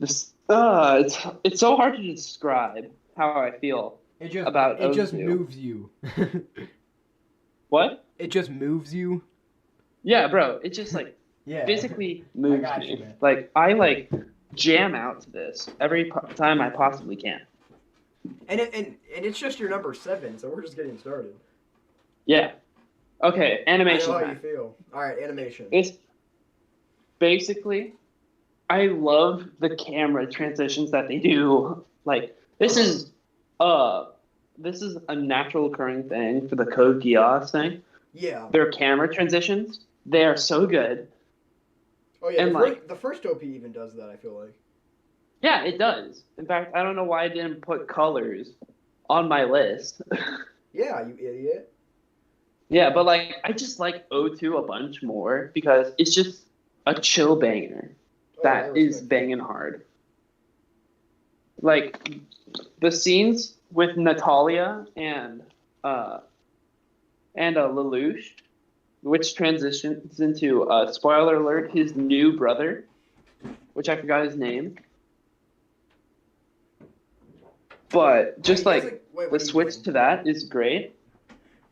it's so hard to describe how I feel about it. Just moves you. What? It just moves you. Yeah, bro. It just like. Yeah. Physically moves me. Man. Like, I jam out to this every time I possibly can. And it's just your number 7, so we're just getting started. Yeah. Okay, animation. I know how you feel. All right, animation. It's basically, I love the camera transitions that they do. Like, this is a natural occurring thing for the Code Geass thing. Yeah. Their camera transitions, they are so good. Oh yeah, and the first OP even does that, I feel like. Yeah, it does. In fact, I don't know why I didn't put colors on my list. Yeah, you idiot. Yeah, but I just like O2 a bunch more because it's just a chill banger that is banging hard. Like, the scenes with Natalia and Lelouch, which transitions into, spoiler alert, his new brother, which I forgot his name. But just the switch to that is great.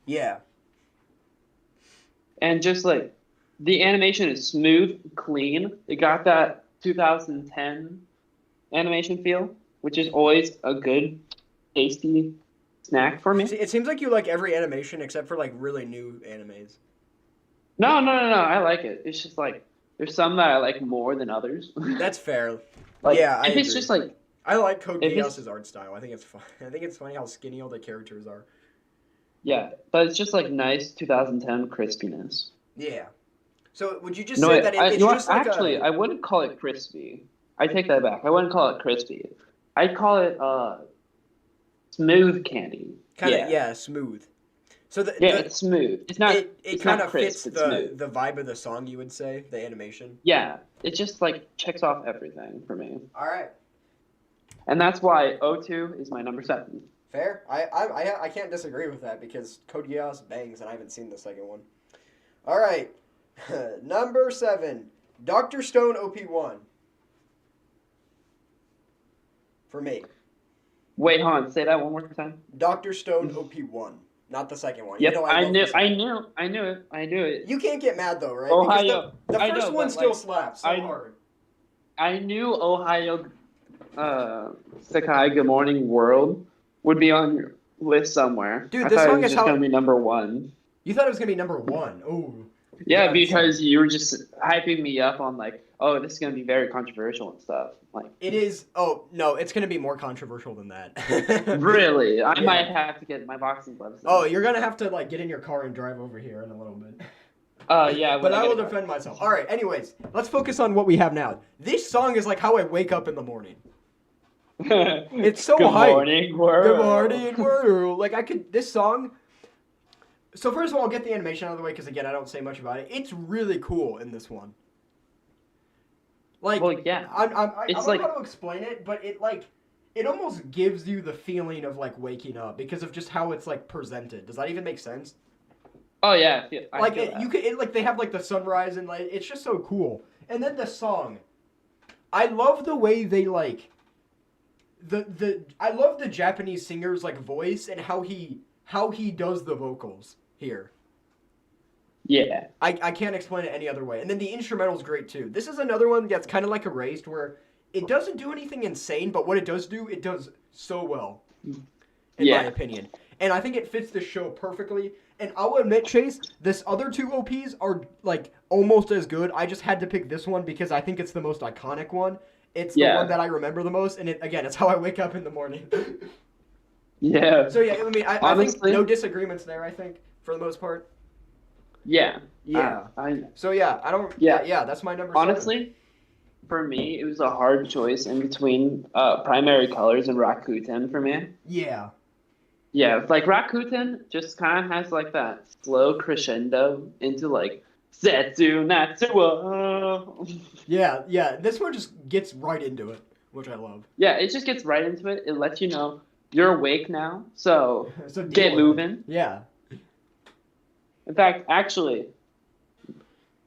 Yeah. And just like the animation is smooth, clean. It got that 2010 animation feel, which is always a good, tasty snack for me. See, it seems like you like every animation except for like really new animes. No, no, no, no. I like it. It's just like there's some that I like more than others. That's fair. Like Yeah, I if it's agree. just like I like Code if it's Geass' art style. I think it's fun. I think it's funny how skinny all the characters are. yeah, but it's just like nice 2010 crispiness. Yeah. So would you just No, say that it's you know just what? like Actually, a I wouldn't call it crispy. I take that back. I wouldn't call it crispy. I'd call it smooth candy. kind of Yeah, smooth. So yeah, it's smooth. It's not. it It's kind not of crisp. fits It's smooth. the vibe of the song, you would say, the animation. Yeah, it just like checks off everything for me, All right. and that's why O2 is my number 7. Fair. I can't disagree with that because Code Geass bangs and I haven't seen the second one. All right. Number 7, Dr. Stone OP1. For me. Wait, hold on. Say that one more time. Dr. Stone OP1, not the second one. Yep, Even though I love knew, the second one. I knew it. You can't get mad though, right? Ohio. Because the I first know, one but, still like, slaps so I- hard. I knew Ohio, Sakai Good Morning World would be on your list somewhere. Dude, I this thought song it was is just how- gonna be number 1. You thought it was gonna be number 1. Oh. Yeah, because you were just hyping me up on like, oh, this is gonna be very controversial and stuff. Like, It is. Oh no, it's gonna be more controversial than that. really, I Yeah. might have to get my boxing gloves. Oh, you're gonna have to like get in your car and drive over here in a little bit. Yeah, But I will defend myself. All right. Anyways, let's focus on what we have now. This song is like how I wake up in the morning. It's so Good hype. morning, world. Good morning, world. Like I could. This song. So first of all, I'll get the animation out of the way because again, I don't say much about it. It's really cool in this one. Like, Well, yeah. I don't It's know like- how to explain it, but it almost gives you the feeling of like waking up because of just how it's like presented. Does that even make sense? Oh yeah, I Like feel it, that. you could, it, like they have like the sunrise and like it's just so cool. And then the song, I love the way they like. I love the Japanese singer's like voice and how he does the vocals here. Yeah. I can't explain it any other way. And then the instrumental's great too. This is another one that's kind of like erased where it doesn't do anything insane, but what it does do, it does so well, in my opinion. And I think it fits the show perfectly. And I'll admit, Chase, this other two OPs are like almost as good. I just had to pick this one because I think it's the most iconic one. It's the one that I remember the most, and it's how I wake up in the morning. Yeah. So yeah, I mean, I think Honestly- no disagreements there. I think for the most part. Yeah. Yeah. So yeah, that's my number. Honestly, for me, it was a hard choice in between Primary Colors and Rakuten for me. 7. Yeah. Yeah, like Rakuten just kind of has like that slow crescendo into like Setsu Natsuwa. Yeah. This one just gets right into it, which I love. Yeah, it just gets right into it. It lets you know you're awake now, so So get deal with it. moving. Yeah. In fact, actually,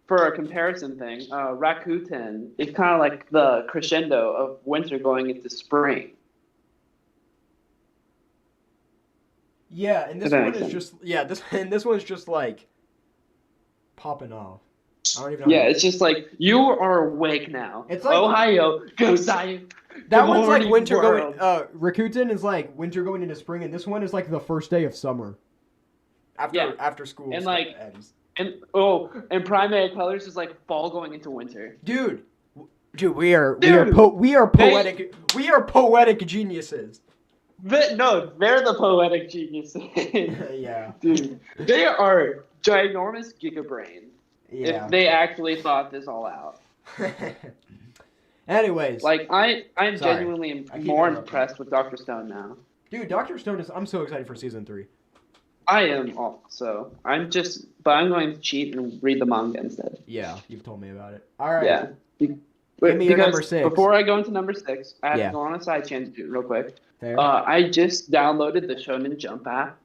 for a comparison thing, Rakuten is kind of like the crescendo of winter going into spring. Yeah, and this If that one makes is sense. this one's just like popping off. I don't even know. Yeah, it's just like you are awake now. It's like- Ohio, Gosayu. That Good one's like morning, winter world. going. Rakuten is like winter going into spring, and this one is like the first day of summer. After school And, stuff like- ends. And Primary Colors is like fall going into winter. Dude, we are Dude, poetic. We are poetic geniuses. No, they're the poetic geniuses. Yeah. Dude, they are ginormous gigabrains. Yeah. If they actually thought this all out. Anyways, Like, I'm Sorry. genuinely I keep more interrupting. impressed with Dr. Stone now. dude, Dr. Stone is. I'm so excited for season 3. I am also. I'm going to cheat and read the manga instead. Yeah, you've told me about it. All right. Yeah. Give me your number 6. Before I go into number 6, I have Yeah. to go on a side tangent real quick. Fair. I just downloaded the Shonen Jump app,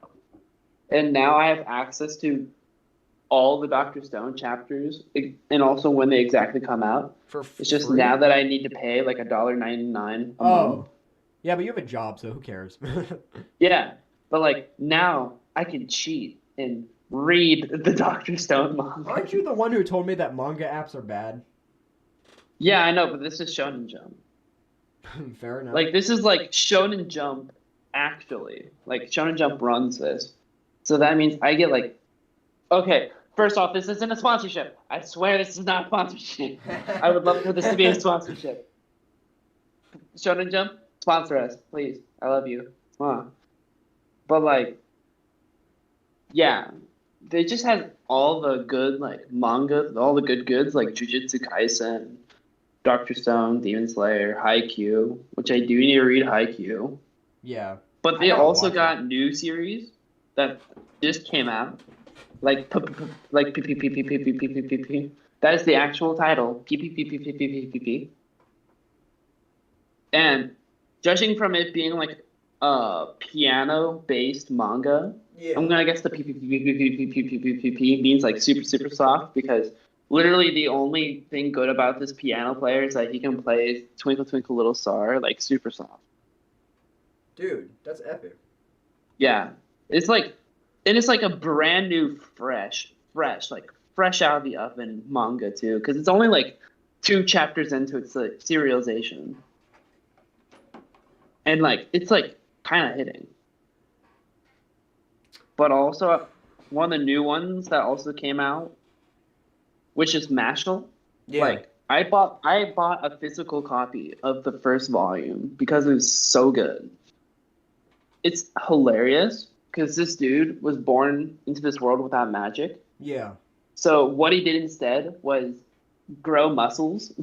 and now I have access to all the Dr. Stone chapters, and also when they exactly come out. For It's just free? now that I need to pay like $1.99. a month. Oh. Yeah, but you have a job, so who cares? Yeah, but like now I can cheat and read the Dr. Stone manga. Aren't you the one who told me that manga apps are bad? Yeah, I know, but this is Shonen Jump. Fair enough. Like, this is like Shonen Jump, actually. Like, Shonen Jump runs this. So that means I get like, okay, first off, this isn't a sponsorship. I swear this is not a sponsorship. I would love for this to be a sponsorship. Shonen Jump, sponsor us, please. I love you. Come on. But like, yeah, they just had all the good like manga, all the good goods like Jujutsu Kaisen, Doctor Stone, Demon Slayer, Haikyuu, which I do need to read Haikyuu. Yeah. But they also got new series that just came out, like P. That is the actual title, P. And judging from it being like a piano-based manga, I'm gonna guess the P means like super super soft because literally the only thing good about this piano player is that he can play Twinkle Twinkle Little Star like super soft. Dude, that's epic. Yeah, it's like, and it's like a brand new, fresh out of the oven manga too, because it's only like 2 chapters into its like serialization, and like it's like kind of hitting. But also, one of the new ones that also came out, which is Mashal. Yeah. Like I bought a physical copy of the first volume because it was so good. It's hilarious because this dude was born into this world without magic. Yeah. So what he did instead was grow muscles,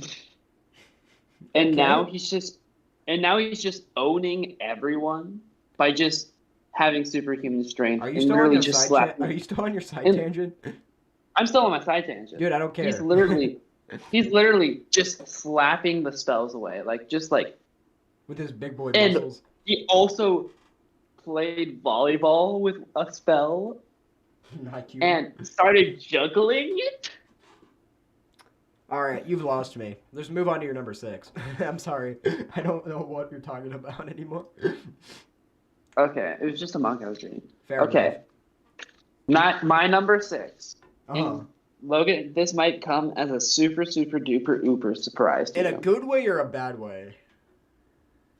and now he's just owning everyone by just having superhuman strength. Are you still on your side? Are you still on your side tangent? I'm still on my side tangent. Dude, I don't care. He's literally just slapping the spells away, like just like with his big boy muscles. He also played volleyball with a spell and started juggling it. All right, you've lost me. Let's move on to your number 6. I'm sorry. I don't know what you're talking about anymore. Okay, it was just a manga I was reading. Fair enough. Not my number 6. And Logan, this might come as a super, super duper ooper surprise to you. In a good way or a bad way?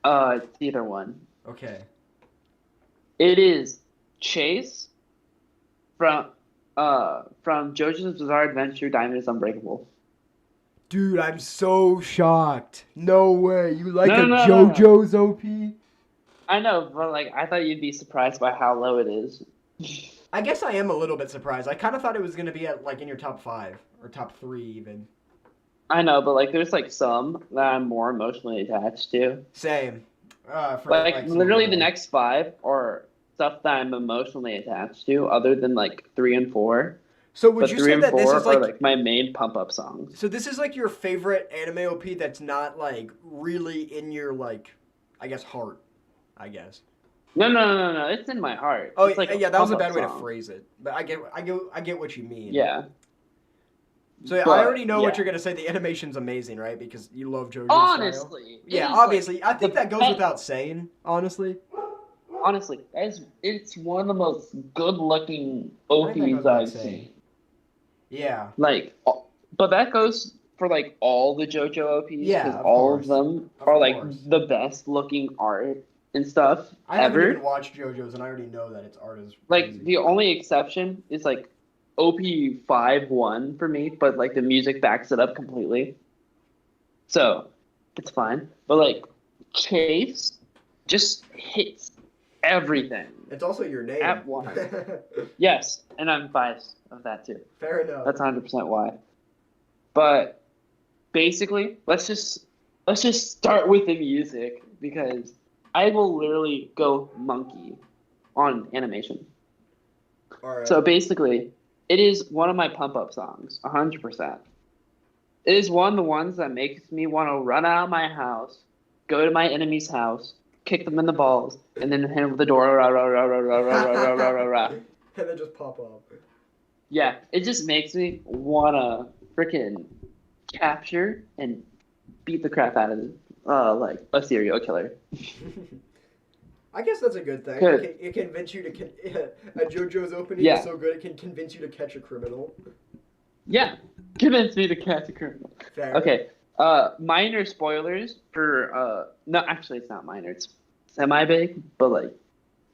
It's either one. Okay. It is Chase from JoJo's Bizarre Adventure Diamond is Unbreakable. Dude, I'm so shocked. No way. You like JoJo's OP? I know, but like I thought you'd be surprised by how low it is. I guess I am a little bit surprised. I kind of thought it was going to be at like in your top 5 or top 3 even. I know, but like there's like some that I'm more emotionally attached to. Same. Like literally the next 5 are stuff that I'm emotionally attached to, other than like 3 and 4. So would you say that this is like my main pump up songs? So this is like your favorite anime OP that's not like really in your like, I guess heart, I guess. No. It's in my heart. Oh it's like yeah, that was a bad way to phrase it, but I get what you mean. Yeah. So I already know what you're gonna say. The animation's amazing, right? Because you love JoJo's honestly, style. Yeah, obviously. Like, I think that goes without saying. Honestly, it's one of the most good-looking OPs I've seen. Yeah. Like, but that goes for like all the JoJo OPs. Yeah, because all of them are like the best-looking art and stuff I haven't even watched JoJo's, and I already know that its art is like crazy. The only exception is like OP 5-1 for me, but like the music backs it up completely, so it's fine. But like Chase just hits everything. It's also your name. At one. Yes, and I'm biased of that too. Fair enough. That's 100% why. But basically, let's just start with the music because I will literally go monkey on animation. All right. So basically, it is one of my pump up songs, 100%. It is one of the ones that makes me want to run out of my house, go to my enemy's house, kick them in the balls, and then hit them with the door, rah, rah, rah, rah, rah, rah, rah, rah, rah, rah. And then just pop up. Yeah, it just makes me want to freaking capture and beat the crap out of like a serial killer. I guess that's a good thing. It can convince you to... a JoJo's opening is so good it can convince you to catch a criminal. Yeah, convince me to catch a criminal. Fair. Okay, minor spoilers for... No, actually, it's not minor. It's semi-big, but, like,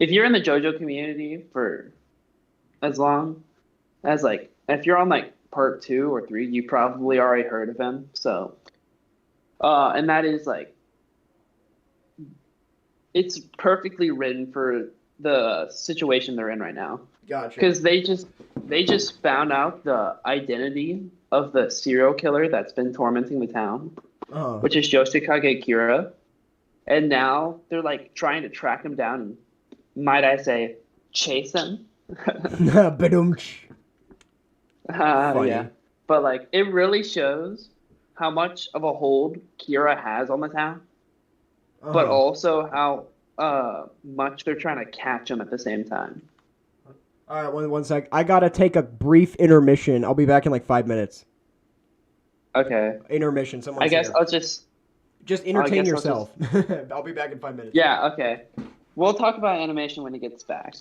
if you're in the JoJo community for as long as, like, if you're on, like, part 2 or 3, you probably already heard of him, so... and that is, like... It's perfectly written for the situation they're in right now. Gotcha. Because they just found out the identity of the serial killer that's been tormenting the town, which is Yoshikage Kira. And now they're, like, trying to track him down and, might I say, chase him. Yeah. But, like, it really shows how much of a hold Kira has on the town. But also how much they're trying to catch him at the same time. All right, one sec. I gotta take a brief intermission. I'll be back in like 5 minutes. Okay. Intermission. Someone's I guess here. I'll just entertain yourself. I'll be back in 5 minutes. Yeah. Okay. We'll talk about animation when he gets back.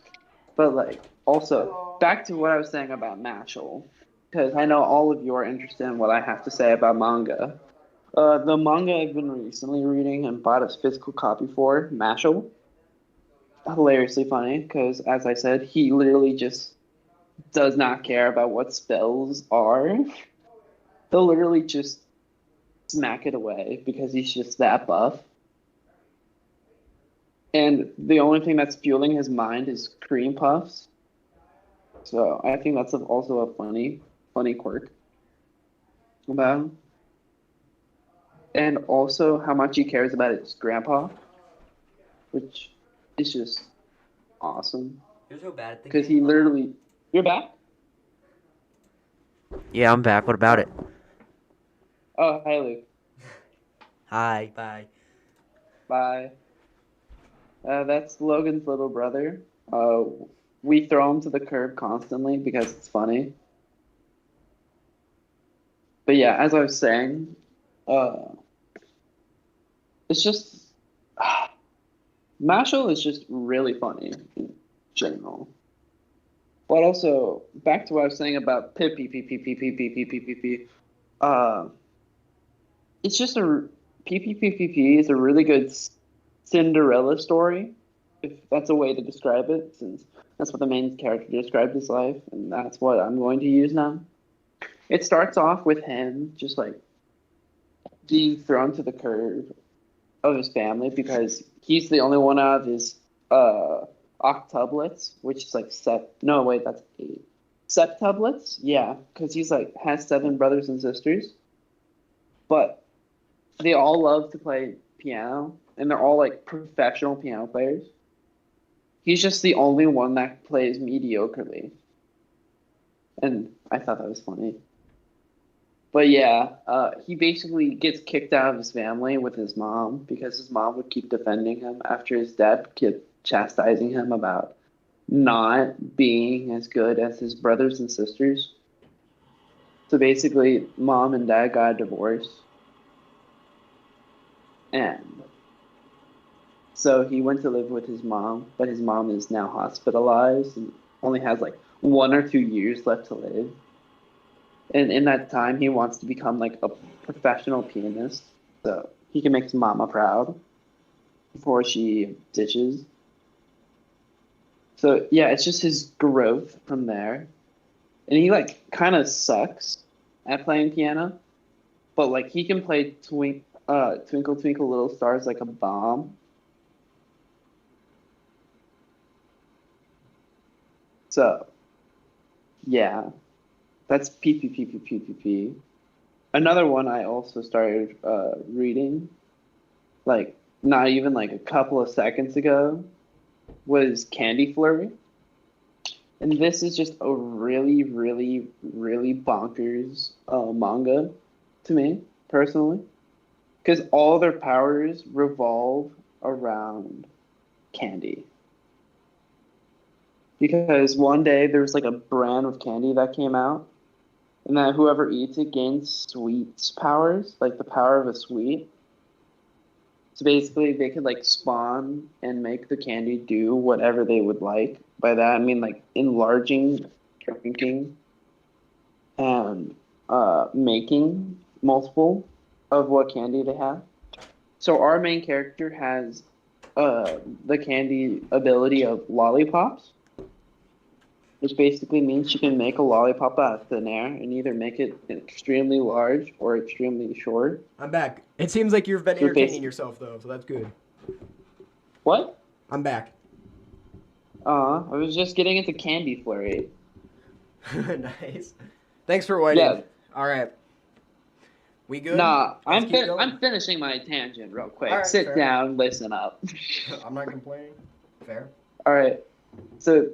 But, like, also back to what I was saying about Mashal, because I know all of you are interested in what I have to say about manga. The manga I've been recently reading and bought a physical copy for, Mashal. Hilariously funny, because, as I said, he literally just does not care about what spells are. He'll literally just smack it away because he's just that buff. And the only thing that's fueling his mind is cream puffs. So I think that's also a funny quirk about him. And also how much he cares about his grandpa, which is just awesome. You're so bad at the Because he literally... You're back? Yeah, I'm back. What about it? Oh, hi, Luke. Hi, bye. Bye. That's Logan's little brother. We throw him to the curb constantly because it's funny. But yeah, as I was saying... it's just Mashal is just really funny in general. But also back to what I was saying about Pippi. It's just a Pippi is a really good Cinderella story, if that's a way to describe it, since that's what the main character described his life, and that's what I'm going to use now. It starts off with him just like being thrown to the curb of his family because he's the only one out of his octuplets, which is like that's 8 septuplets. Yeah, because he's like has 7 brothers and sisters, but they all love to play piano and they're all like professional piano players. He's just the only one that plays mediocrely, and I thought that was funny. But yeah, he basically gets kicked out of his family with his mom because his mom would keep defending him after his dad kept chastising him about not being as good as his brothers and sisters. So basically, mom and dad got a divorce. And so he went to live with his mom, but his mom is now hospitalized and only has like 1 or 2 years left to live. And in that time, he wants to become like a professional pianist so he can make his mama proud before she ditches. So yeah, it's just his growth from there. And he like kind of sucks at playing piano, but like he can play Twinkle Twinkle Little Stars like a bomb. So yeah. That's PPPPPPP. Another one I also started reading, like not even like a couple of seconds ago, was Candy Flurry. And this is just a really, really, really bonkers manga to me, personally. Because all their powers revolve around candy. Because one day there was like a brand of candy that came out, and that whoever eats it gains sweets powers, like the power of a sweet. So basically, they could like spawn and make the candy do whatever they would like. By that, I mean like enlarging, shrinking, and making multiple of what candy they have. So our main character has the candy ability of lollipops, which basically means she can make a lollipop out of thin air and either make it extremely large or extremely short. I'm back. It seems like you've been entertaining yourself, though, so that's good. What? I'm back. I was just getting into candy flurry. Nice. Thanks for waiting. Yeah. All right. We good? Nah, I'm finishing my tangent real quick. Right, sit down, listen up. I'm not complaining. Fair. All right. So,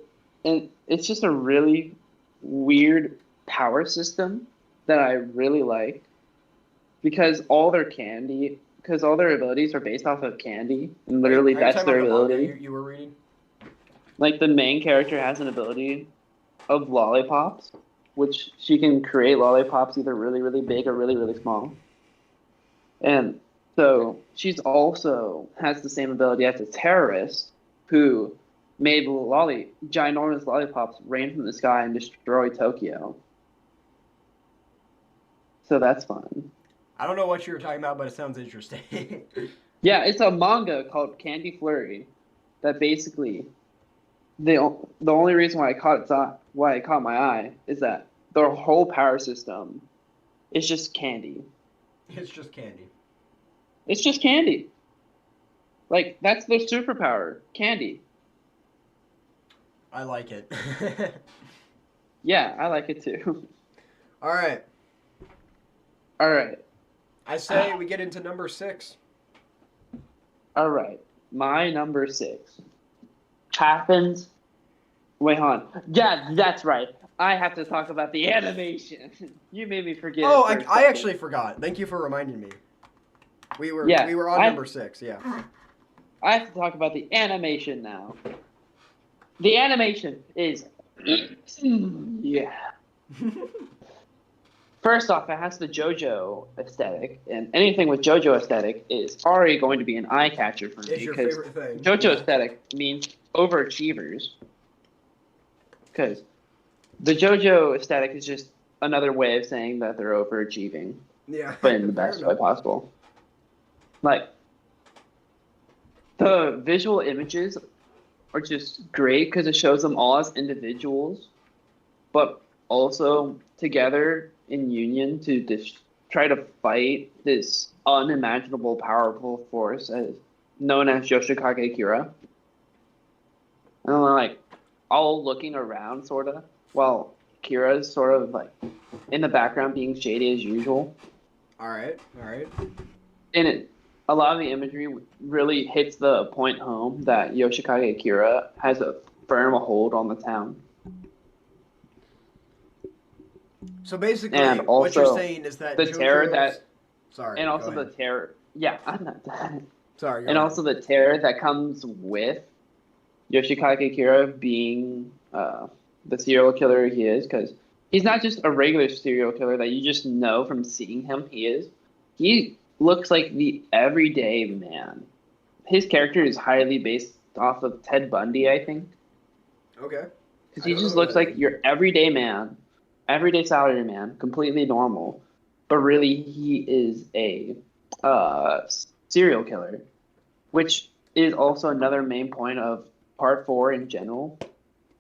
and it's just a really weird power system that I really like because all their abilities are based off of candy, and literally that's their ability. You were reading? Like the main character has an ability of lollipops, which she can create lollipops either really, really big or really, really small. And so she's also has the same ability as a terrorist who made ginormous lollipops rain from the sky and destroy Tokyo. So that's fun. I don't know what you were talking about, but it sounds interesting. Yeah, it's a manga called Candy Flurry that basically the only reason why it caught my eye is that their whole power system is just candy. It's just candy. It's just candy. Like, that's their superpower. Candy. I like it. Yeah, I like it too. All right. I say we get into number 6. All right. My number 6 happens. Wait, hold on. Yeah, that's right. I have to talk about the animation. You made me forget. Oh, I actually forgot. Thank you for reminding me. We were on number 6, yeah. I have to talk about the animation now. The animation is yeah. First off, it has the JoJo aesthetic, and anything with JoJo aesthetic is already going to be an eye catcher for me. It's your favorite thing. JoJo aesthetic means overachievers. Because the JoJo aesthetic is just another way of saying that they're overachieving. Yeah. But in the best way possible. Like, the visual images are just great because it shows them all as individuals, but also together in union to try to fight this unimaginable powerful force known as Yoshikage Kira. And I'm like, all looking around, sort of, while Kira's sort of like in the background being shady as usual. All right. And a lot of the imagery really hits the point home that Yoshikage Kira has a firm hold on the town. So basically, what you're saying is that the terror that... Sorry, and also the terror... Yeah, I'm not done. Sorry, and also the terror that comes with Yoshikage Kira being the serial killer he is, because he's not just a regular serial killer that you just know from seeing him. He looks like the everyday man. His character is highly based off of Ted Bundy, I think. Okay. Because he just looks like your everyday man, everyday salary man, completely normal, but really he is a serial killer, which is also another main point of Part 4 in general,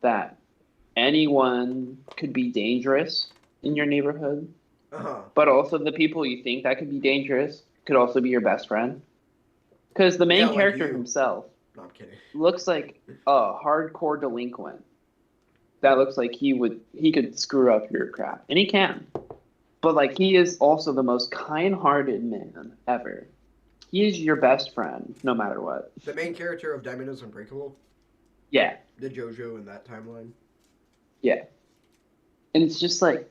that anyone could be dangerous in your neighborhood, but also the people you think that could be dangerous could also be your best friend. Because the main character himself looks like a hardcore delinquent. That looks like he could screw up your crap, and he can. But like, he is also the most kind-hearted man ever. He is your best friend, no matter what. The main character of Diamond is Unbreakable? Yeah. The JoJo in that timeline? Yeah. And it's just like,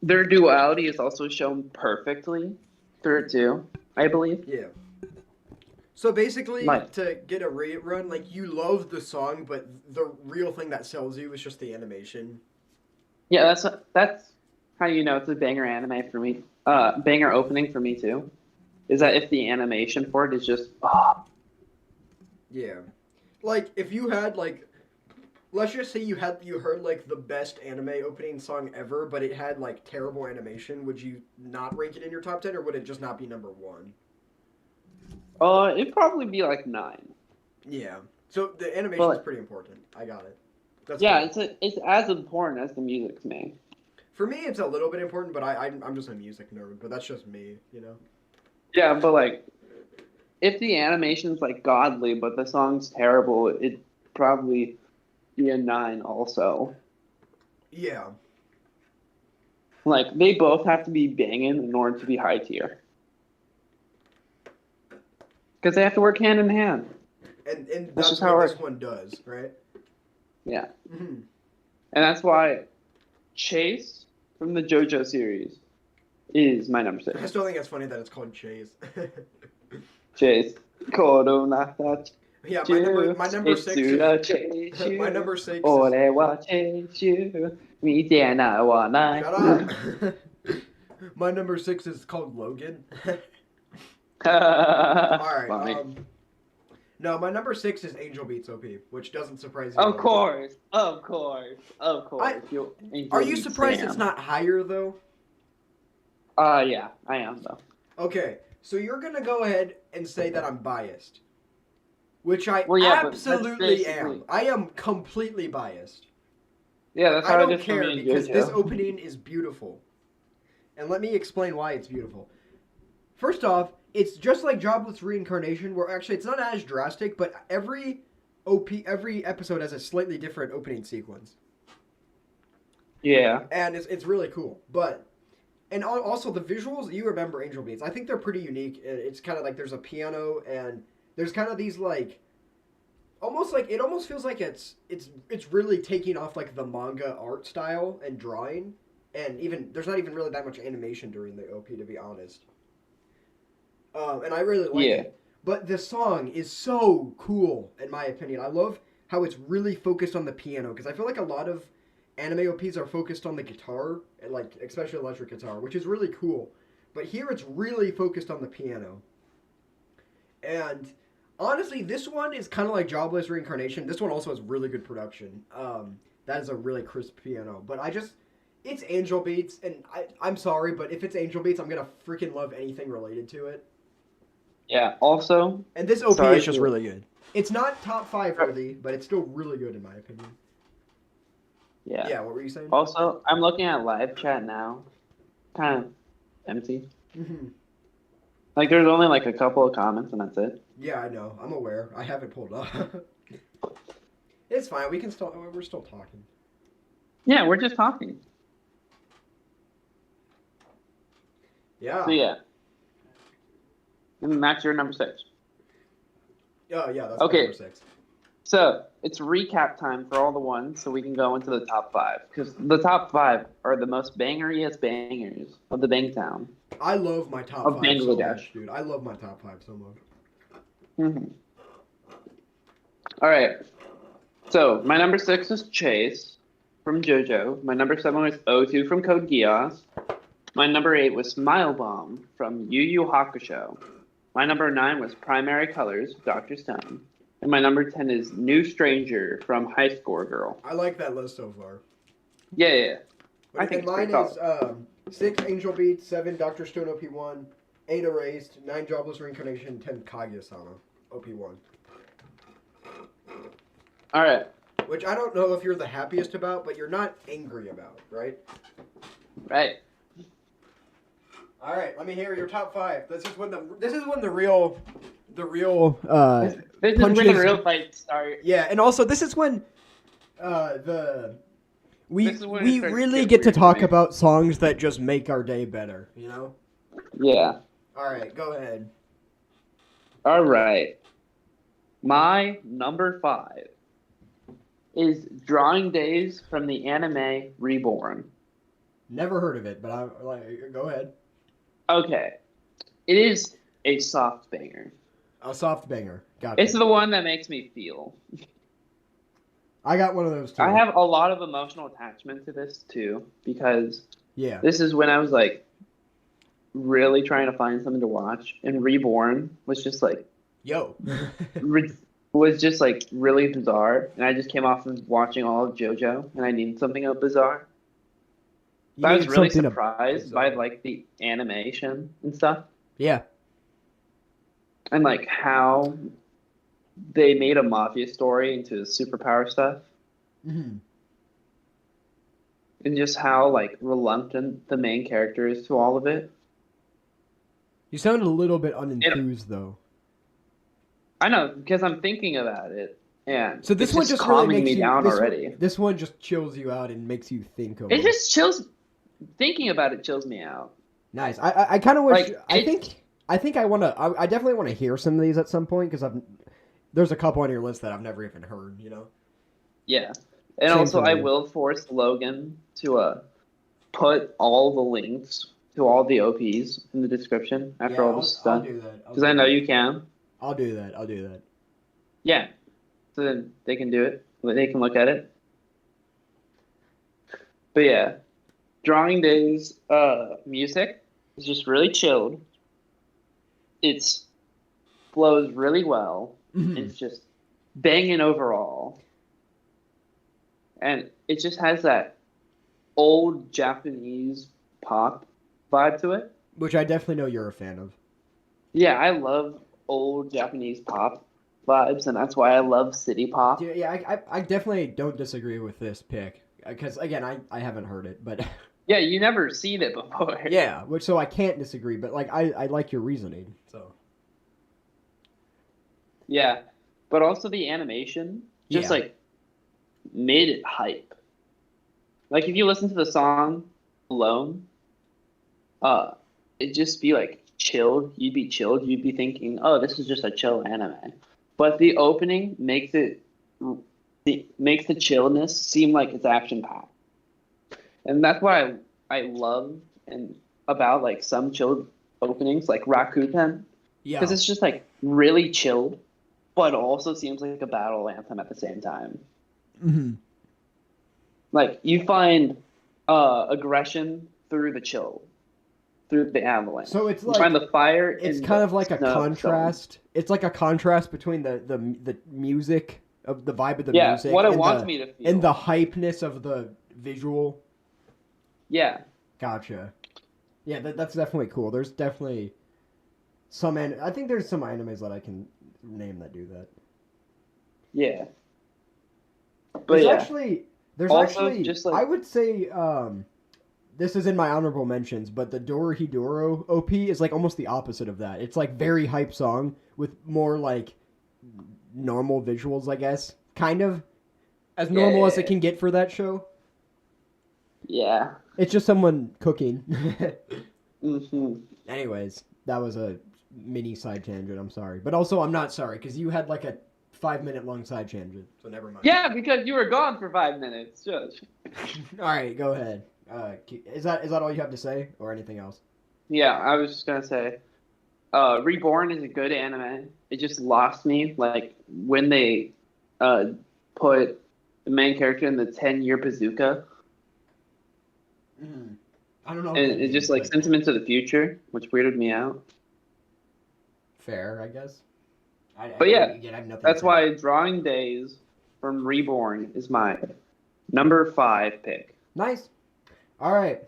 their duality is also shown perfectly through it too, I believe. Yeah. So basically, to get a rerun, like, you love the song, but the real thing that sells you is just the animation. Yeah, that's how you know it's a banger anime for me. Banger opening for me too. is that if the animation for it is just Yeah. Like, if you had, like, let's just say you heard, like, the best anime opening song ever, but it had, like, terrible animation, would you not rank it in your top 10, or would it just not be number 1? it'd probably be like 9. Yeah. So the animation is pretty important. I got it. That's cool. It's as important as the music to me. For me, it's a little bit important, but I'm just a music nerd, but that's just me, you know? Yeah, but, like, if the animation's, like, godly, but the song's terrible, it'd probably be a 9 also. Yeah. Like, they both have to be banging in order to be high tier. Because they have to work hand in hand. And that's what this one does, right? Yeah. Mm-hmm. And that's why Chase from the JoJo series is my number 6. I still think it's funny that it's called Chase. Chase. Yeah, my number 6 is... my number 6 is... Shut up! My number 6 is called Logan. Alright, no, my number 6 is Angel Beats OP, which doesn't surprise you. Of course. Are you surprised it's not higher, though? Yeah, I am, though. Okay, so you're gonna go ahead and say that I'm biased. Which I absolutely am. I am completely biased. Yeah, that's how I it don't is for care me and because JoJo. this opening is beautiful. And let me explain why it's beautiful. First off, it's just like Jobless Reincarnation, where actually it's not as drastic, but every episode has a slightly different opening sequence. Yeah. And it's really cool. And also the visuals, you remember Angel Beats. I think they're pretty unique. It's kind of like there's a piano and there's kind of these like, it almost feels like it's really taking off like the manga art style and drawing. And even, there's not even really that much animation during the OP, to be honest. And I really like it. But the song is so cool, in my opinion. I love how it's really focused on the piano, because I feel like a lot of anime OPs are focused on the guitar, and like especially electric guitar, which is really cool. But here it's really focused on the piano. And honestly, this one is kind of like Jobless Reincarnation. This one also has really good production. That is a really crisp piano. But it's Angel Beats, and I'm sorry, but if it's Angel Beats, I'm gonna freaking love anything related to it. Yeah, also... And this OP is just really good. It's not top 5 worthy, but it's still really good in my opinion. Yeah. Yeah, what were you saying? Also, I'm looking at live chat now. Kind of empty. Mm-hmm. Like, there's only like a couple of comments and that's it. Yeah, I know. I'm aware. I have it pulled up. It's fine. We're still talking. Yeah, we're just talking. Yeah. So, yeah. And that's your number 6. Oh, yeah, that's okay. Number 6. So, it's recap time for all the ones, so we can go into the top 5. Because the top 5 are the most bangeriest bangers of the Bangtown. I love my top 5 so much, dude. I love my top 5 so much. Mm-hmm. Alright. So, my number 6 is Chase from JoJo. My number 7 was O2 from Code Geass. My number 8 was Smile Bomb from Yu Yu Hakusho. My number 9 was Primary Colors, Dr. Stone. And my number 10 is New Stranger from High Score Girl. I like that list so far. Yeah. I think mine is 6 Angel Beats, 7 Dr. Stone OP1, 8 Erased, 9 Jobless Reincarnation, 10 Kaguya-sama OP1. Alright. Which I don't know if you're the happiest about, but you're not angry about, right? Right. All right, let me hear your top 5. This is when the real this is when the real fights start. Yeah, and also this is when we really get to talk about songs that just make our day better, you know? Yeah. All right, go ahead. All right. My number 5 is Drawing Days from the anime Reborn. Never heard of it, but I'm like, go ahead. Okay. It is a soft banger. A soft banger. Gotcha. It's the one that makes me feel. I got one of those too. I have a lot of emotional attachment to this too, because yeah, this is when I was like really trying to find something to watch, and Reborn was just like was just like really bizarre, and I just came off of watching all of JoJo, and I needed something bizarre. I was really surprised by like the animation and stuff. Yeah. And like how they made a mafia story into superpower stuff. Mm-hmm. And just how like reluctant the main character is to all of it. You sound a little bit unenthused though. I know, because I'm thinking about it. And so this it's one just calming really makes me you down already. This one just chills you out and makes you think of it. Just chills. Thinking about it chills me out. Nice. I kind of wish. Like, I think I want to. I definitely want to hear some of these at some point because there's a couple on your list that I've never even heard. You know. Yeah, and Same also I will force Logan to put all the links to all the OPs in the description after all this is done. I'll do that. Because I know you can. I'll do that. Yeah. So then they can do it. They can look at it. But yeah. Drawing Days music is just really chilled. It flows really well. Mm-hmm. It's just banging overall. And it just has that old Japanese pop vibe to it. Which I definitely know you're a fan of. Yeah, I love old Japanese pop vibes, and that's why I love city pop. Yeah, I definitely don't disagree with this pick. Because, again, I haven't heard it, but... Yeah, you never seen it before. Yeah, so I can't disagree, but like I like your reasoning, so. Yeah, but also the animation just like made it hype. Like if you listen to the song alone, it'd just be like chilled. You'd be chilled. You'd be thinking, oh, this is just a chill anime. But the opening makes the chillness seem like it's action packed. And that's what I love about like some chilled openings, like Rakuten. Yeah. Because it's just like really chilled, but also seems like a battle anthem at the same time. Mm-hmm. Like you find aggression through the chill, through the avalanche. So it's you like find the fire. It's kind of like a contrast. Film. It's like a contrast between the music of the vibe of the music. Yeah, what it wants me to feel, and the hypeness of the visual. Yeah. Gotcha. Yeah, that's definitely cool. There's definitely I think there's some animes that I can name that do that. Yeah. But there's actually just like, I would say this is in my honorable mentions, but the Dorohedoro OP is like almost the opposite of that. It's like very hype song with more like normal visuals, I guess. Kind of as normal as it can get for that show. Yeah. It's just someone cooking. Mm-hmm. Anyways, that was a mini side tangent. I'm sorry. But also, I'm not sorry, because you had like a 5-minute long side tangent, so never mind. Yeah, because you were gone for 5 minutes. Just. Alright, go ahead. Is that all you have to say, or anything else? Yeah, I was just going to say, Reborn is a good anime. It just lost me, like, when they put the main character in the 10-year bazooka. Mm. I don't know. And it just like sent him into the future, which weirded me out. Fair, I guess. But that's why Drawing Days from Reborn is my number 5 pick. Nice. All right.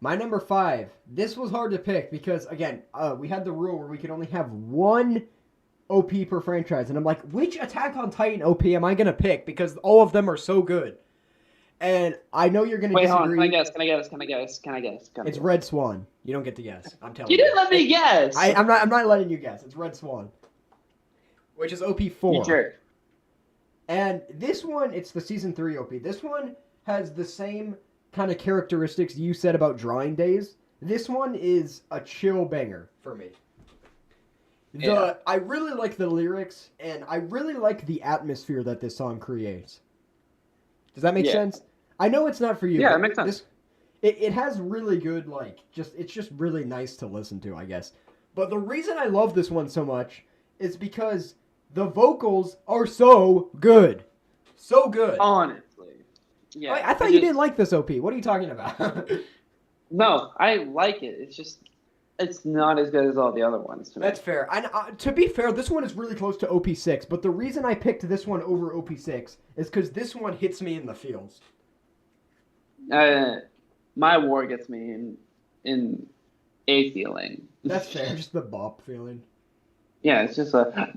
My number 5. This was hard to pick because, again, we had the rule where we could only have one OP per franchise. And I'm like, which Attack on Titan OP am I going to pick? Because all of them are so good. And I know you're going to disagree. Wait, hold on. Can I guess? It's Red Swan. You don't get to guess. I'm telling you. You didn't let me guess. I'm not letting you guess. It's Red Swan. Which is OP4. You jerk. And this one, it's the Season 3 OP. This one has the same kind of characteristics you said about Drawing Days. This one is a chill banger for me. Yeah. I really like the lyrics, and I really like the atmosphere that this song creates. Does that make sense? I know it's not for you. Yeah, it makes sense. It has really good, it's just really nice to listen to, I guess. But the reason I love this one so much is because the vocals are so good. So good. Honestly. Yeah. I thought you didn't like this OP. What are you talking about? No, I like it. It's just it's not as good as all the other ones. To me. That's fair. And to be fair, this one is really close to OP6. But the reason I picked this one over OP6 is because this one hits me in the feels. My war gets me in a feeling. That's fair. Just the bop feeling. Yeah, it's just a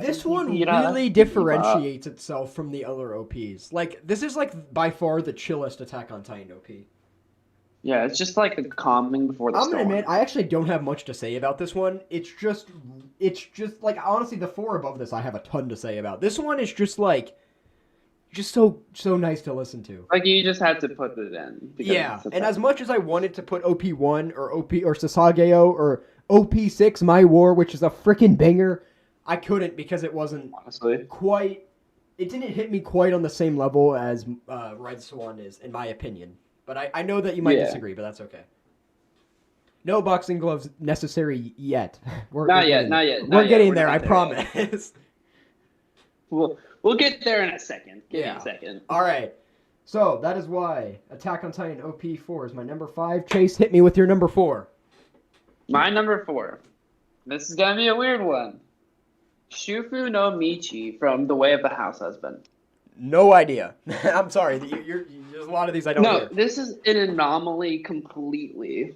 this one really differentiates itself from the other OPs. Like, this is like by far the chillest Attack on Titan OP. Yeah, it's just like the calming before the storm. I'm gonna admit, I actually don't have much to say about this one. It's just like, honestly, the 4 above this I have a ton to say about. This one is just like, so nice to listen to. Like, you just had to put it in. Yeah, and as much as I wanted to put OP1 or OP or Sasageo or OP6 My War, which is a freaking banger, I couldn't because it wasn't quite. It didn't hit me quite on the same level as Red Swan is, in my opinion. But I know that you might disagree, but that's okay. No boxing gloves necessary yet. Not yet. We're getting there, I promise. We'll get there in a second. Give me a second. All right. So that is why Attack on Titan OP4 is my number 5. Chase, hit me with your number 4. My number 4. This is gonna be a weird one. Shufu no Michi from The Way of the House Husband. No idea. I'm sorry. There's a lot of these I don't hear. No, this is an anomaly completely.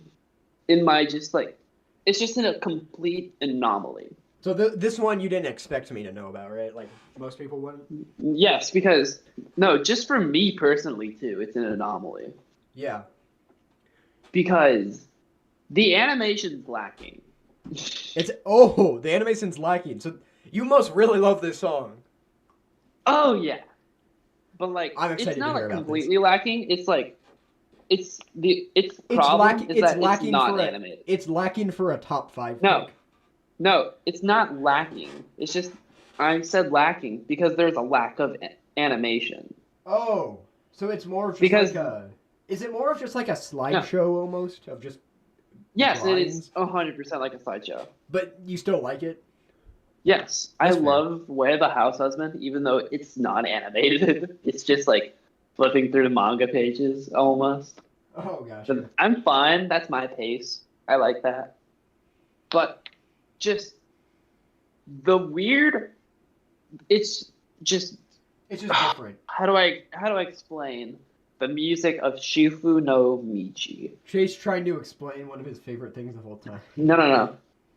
In my it's just a complete anomaly. So this one you didn't expect me to know about, right? Like most people wouldn't? Yes, because, no, just for me personally too, it's an anomaly. Yeah. Because the animation's lacking. The animation's lacking. So you must really love this song. Oh, yeah. But like, it's not like completely lacking. It's like, it's problem is that it's not animated. It's lacking for a top 5 pick. No, it's not lacking. It's just, I said lacking because there's a lack of animation. Oh, so it's more of just is it more of just like a slideshow almost of just Yes, drawings? It is 100% like a slideshow. But you still like it? Yes, I love Way of the House Husband, even though it's not animated. It's just like flipping through the manga pages almost. Oh gosh. But I'm fine. That's my pace. I like that. But just the weird. It's just different. How do I explain the music of Shifu no Michi? Chase trying to explain one of his favorite things of all time. No.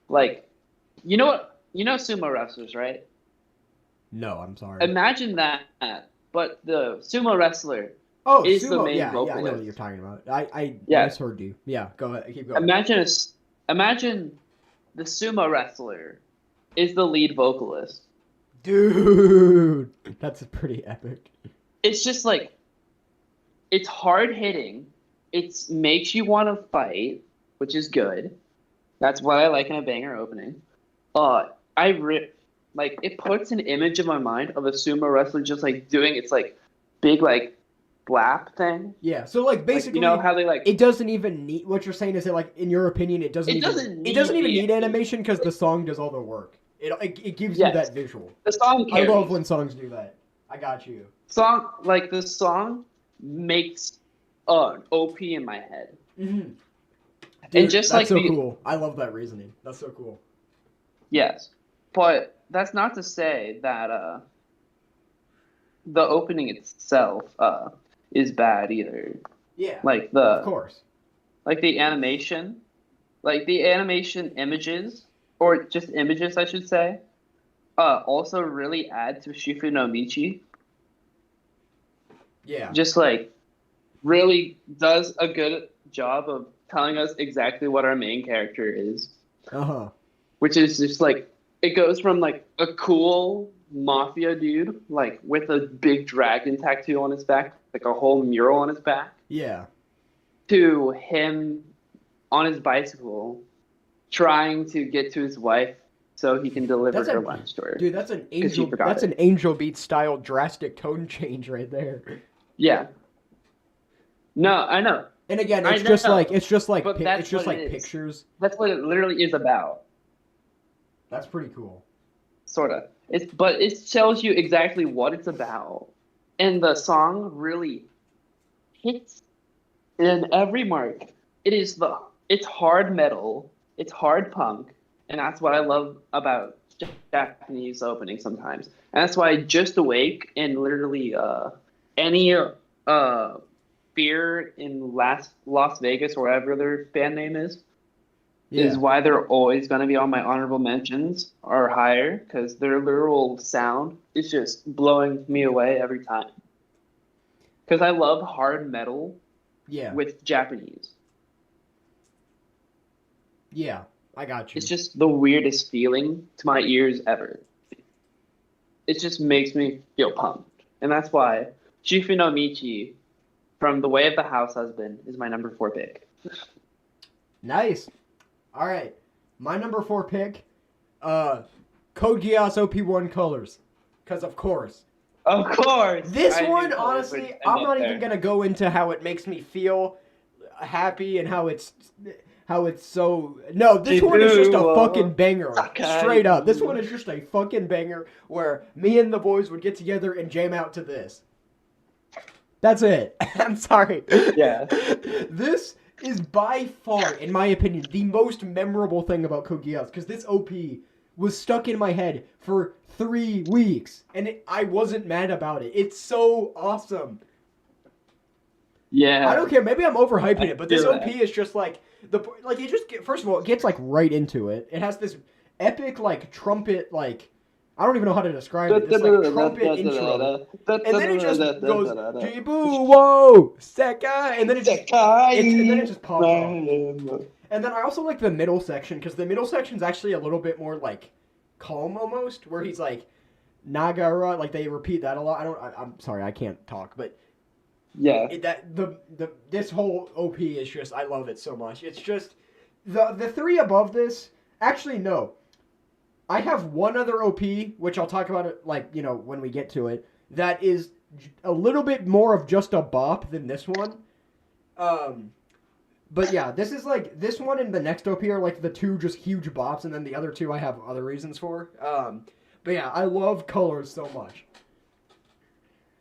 Like, you know what? You know sumo wrestlers, right? No, I'm sorry. Imagine that, but the sumo wrestler is the main vocalist. Yeah, I know what you're talking about. I misheard you. Yeah, go ahead. Keep going. Imagine the sumo wrestler is the lead vocalist. Dude, that's pretty epic. It's just like, it's hard hitting. It makes you want to fight, which is good. That's what I like in a banger opening. It puts an image in my mind of a sumo wrestler just like doing its like big like blap thing. Yeah, so like basically, you know how they like. It doesn't even need. What you're saying is that like in your opinion, it doesn't even need animation because the song does all the work. It gives you that visual. The song carries. I love when songs do that. I got you. The song makes an OP in my head. Mm-hmm. Dude, and just that's so cool. I love that reasoning. That's so cool. Yes, but that's not to say that the opening itself is bad either. Yeah. Of course. Like the animation images, or just images, I should say, also really add to Shifu no Michi. Yeah. Just like really does a good job of telling us exactly what our main character is. Uh-huh. Which is just like, it goes from like a cool mafia dude, like with a big dragon tattoo on his back, like a whole mural on his back. Yeah. To him on his bicycle trying to get to his wife so he can deliver her lunch to her. Dude, that's an Angel Beats style drastic tone change right there. Yeah. No, I know. And again, it's just like pictures. That's what it literally is about. That's pretty cool. Sorta. But it tells you exactly what it's about. And the song really hits in every mark, it's hard metal, it's hard punk, and that's what I love about Japanese opening sometimes. And that's why Just Awake and literally any beer in Las Vegas or whatever their band name is why they're always going to be on my honorable mentions or higher, because their literal sound is just blowing me away every time. Because I love hard metal with Japanese. Yeah, I got you. It's just the weirdest feeling to my ears ever. It just makes me feel pumped. And that's why Shifu no Michi from The Way of the House Husband is my number 4 pick. Nice. All right. My number 4 pick, Code Geass OP1 Colors. Because of course. Of course. This one, honestly, I'm not even going to go into how it makes me feel happy and how it's so... No, this one is just a fucking banger. Straight up. This one is just a fucking banger where me and the boys would get together and jam out to this. That's it. I'm sorry. Yeah. This is by far, in my opinion, the most memorable thing about Code Geass, because this OP was stuck in my head for 3 weeks, and I wasn't mad about it. It's so awesome. Yeah. I don't care. Maybe I'm overhyping it, but this OP is just like it just first of all, it gets like right into it. It has this epic like trumpet like. I don't even know how to describe it. This like trumpet intro, and then it just goes Jibu whoa Seka, and then it just pops off. And then I also like the middle section because the middle section's actually a little bit more like calm almost, where he's like Nagara, like they repeat that a lot. I'm sorry, I can't talk, but yeah, this whole OP is just I love it so much. It's just the 3 above this. Actually, no. I have one other OP, which I'll talk about it, like, you know, when we get to it, that is a little bit more of just a bop than this one. But yeah, this is like, this one and the next OP are like the 2 just huge bops, and then the other 2 I have other reasons for. But yeah, I love Colors so much.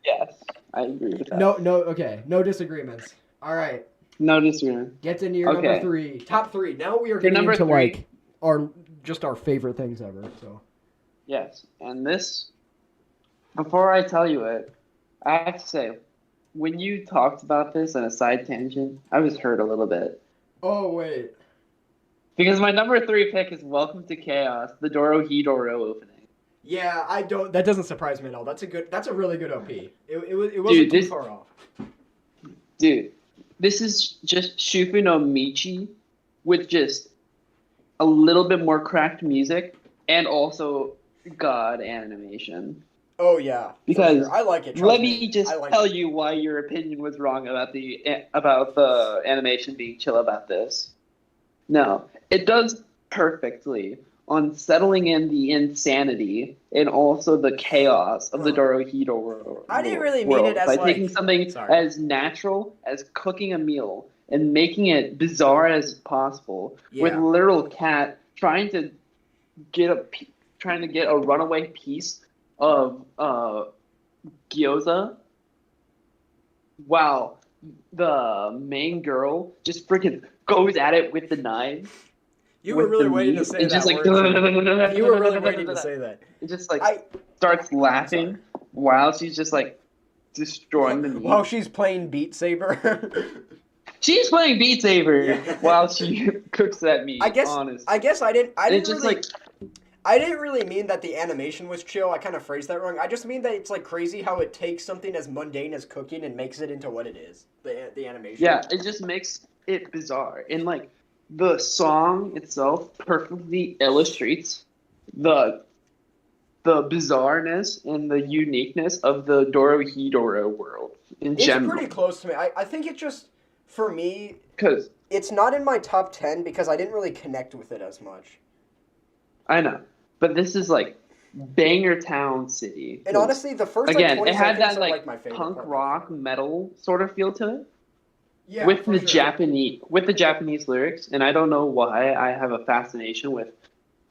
Yes, I agree with that. Okay, no disagreements. All right. No disagreement. Get into your number 3. Top 3. Now we are getting into, like, our favorite things ever. So. Yes, and this, before I tell you it, I have to say, when you talked about this on a side tangent, I was hurt a little bit. Oh, wait. Because my number 3 pick is Welcome to Chaos, the Dorohedoro opening. Yeah, that doesn't surprise me at all. That's a really good OP. It wasn't too far off. Dude, this is just Shufu no Michi with just a little bit more cracked music and also god animation. Oh yeah, because sure. I like it. Let me just tell you why your opinion was wrong about the animation being chill about this. No, it does perfectly on settling in the insanity and also the chaos of the Dorohedoro world. I didn't really mean it as by taking something as natural as cooking a meal and making it bizarre as possible, with literal cat trying to get a runaway piece of gyoza, while the main girl just freaking goes at it with the knife. You were really waiting to say that. Just like, you were really waiting to say that. It just like starts laughing while she's just like destroying the meat. While she's playing Beat Saber. She's playing Beat Saber while she cooks that meat. I guess I didn't really mean that the animation was chill. I kind of phrased that wrong. I just mean that it's like crazy how it takes something as mundane as cooking and makes it into what it is. The animation. Yeah, it just makes it bizarre. And like the song itself perfectly illustrates the bizarreness and the uniqueness of the Dorohedoro world in general. It's pretty close to me. I think it just, for me, because it's not in my top 10 because I didn't really connect with it as much. I know, but this is like Banger Town City. And honestly, the first again, like 20 it had that like my favorite punk part rock metal sort of feel to it. Yeah, with the Japanese lyrics, and I don't know why I have a fascination with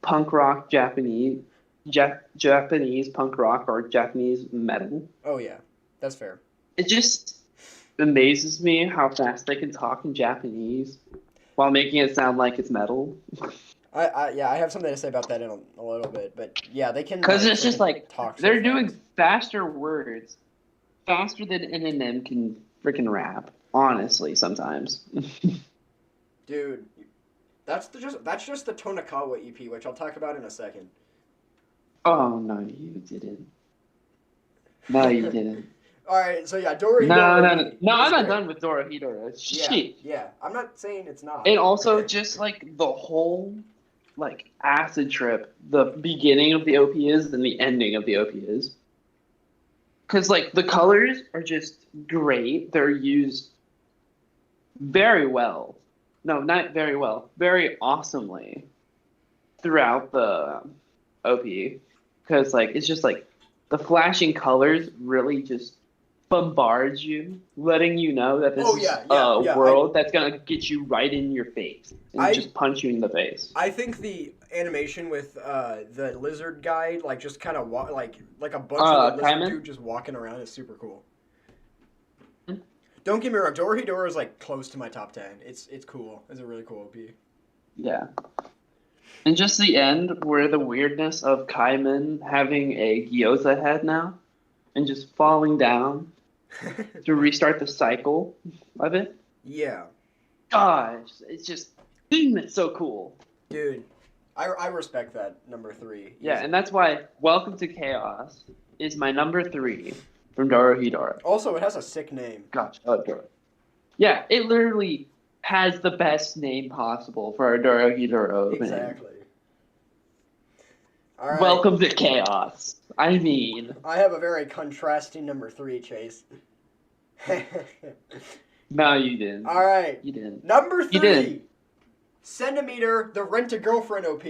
punk rock Japanese punk rock or Japanese metal. Oh yeah, that's fair. It just amazes me how fast they can talk in Japanese while making it sound like it's metal. I have something to say about that in a little bit, but yeah, they can. Because like, it's just like talk so they're fast. doing faster words, faster than NNM can freaking rap. Honestly, sometimes. Dude, that's just the Tonakawa EP, which I'll talk about in a second. Oh no, you didn't. No, you didn't. All right, so yeah, Dora No, Hidora. no, I'm not great. done with Dora Hidora. Shit. Yeah, I'm not saying it's not. And also, just like the whole like acid trip, the beginning of the OP is and the ending of the OP is. Because like the colors are just great. They're used very well. No, not very well. Very awesomely throughout the OP. Because like it's just like the flashing colors really just bombards you, letting you know that this is a world that's gonna get you right in your face and just punch you in the face. I think the animation with the lizard guy, like just kind of like a bunch of the lizard dude just walking around is super cool. Don't get me wrong, Dora Hidora is like close to my top 10. It's cool. It's a really cool OP. Yeah. And just the end where the weirdness of Kaiman having a gyoza head now and just falling down to restart the cycle of it. Yeah. Gosh, it's just it's so cool. Dude, I respect that number 3. Yeah, and that's why Welcome to Chaos is my number 3 from Dora Hidora. Also, it has a sick name. Gosh, I love Dora. Yeah, it literally has the best name possible for a Dora Hidora opening. Exactly. All right. Welcome to Chaos. I mean, I have a very contrasting number 3, Chase. No, you didn't. All right. You didn't. Number 3. You didn't. Centimeter, the Rent-A-Girlfriend OP.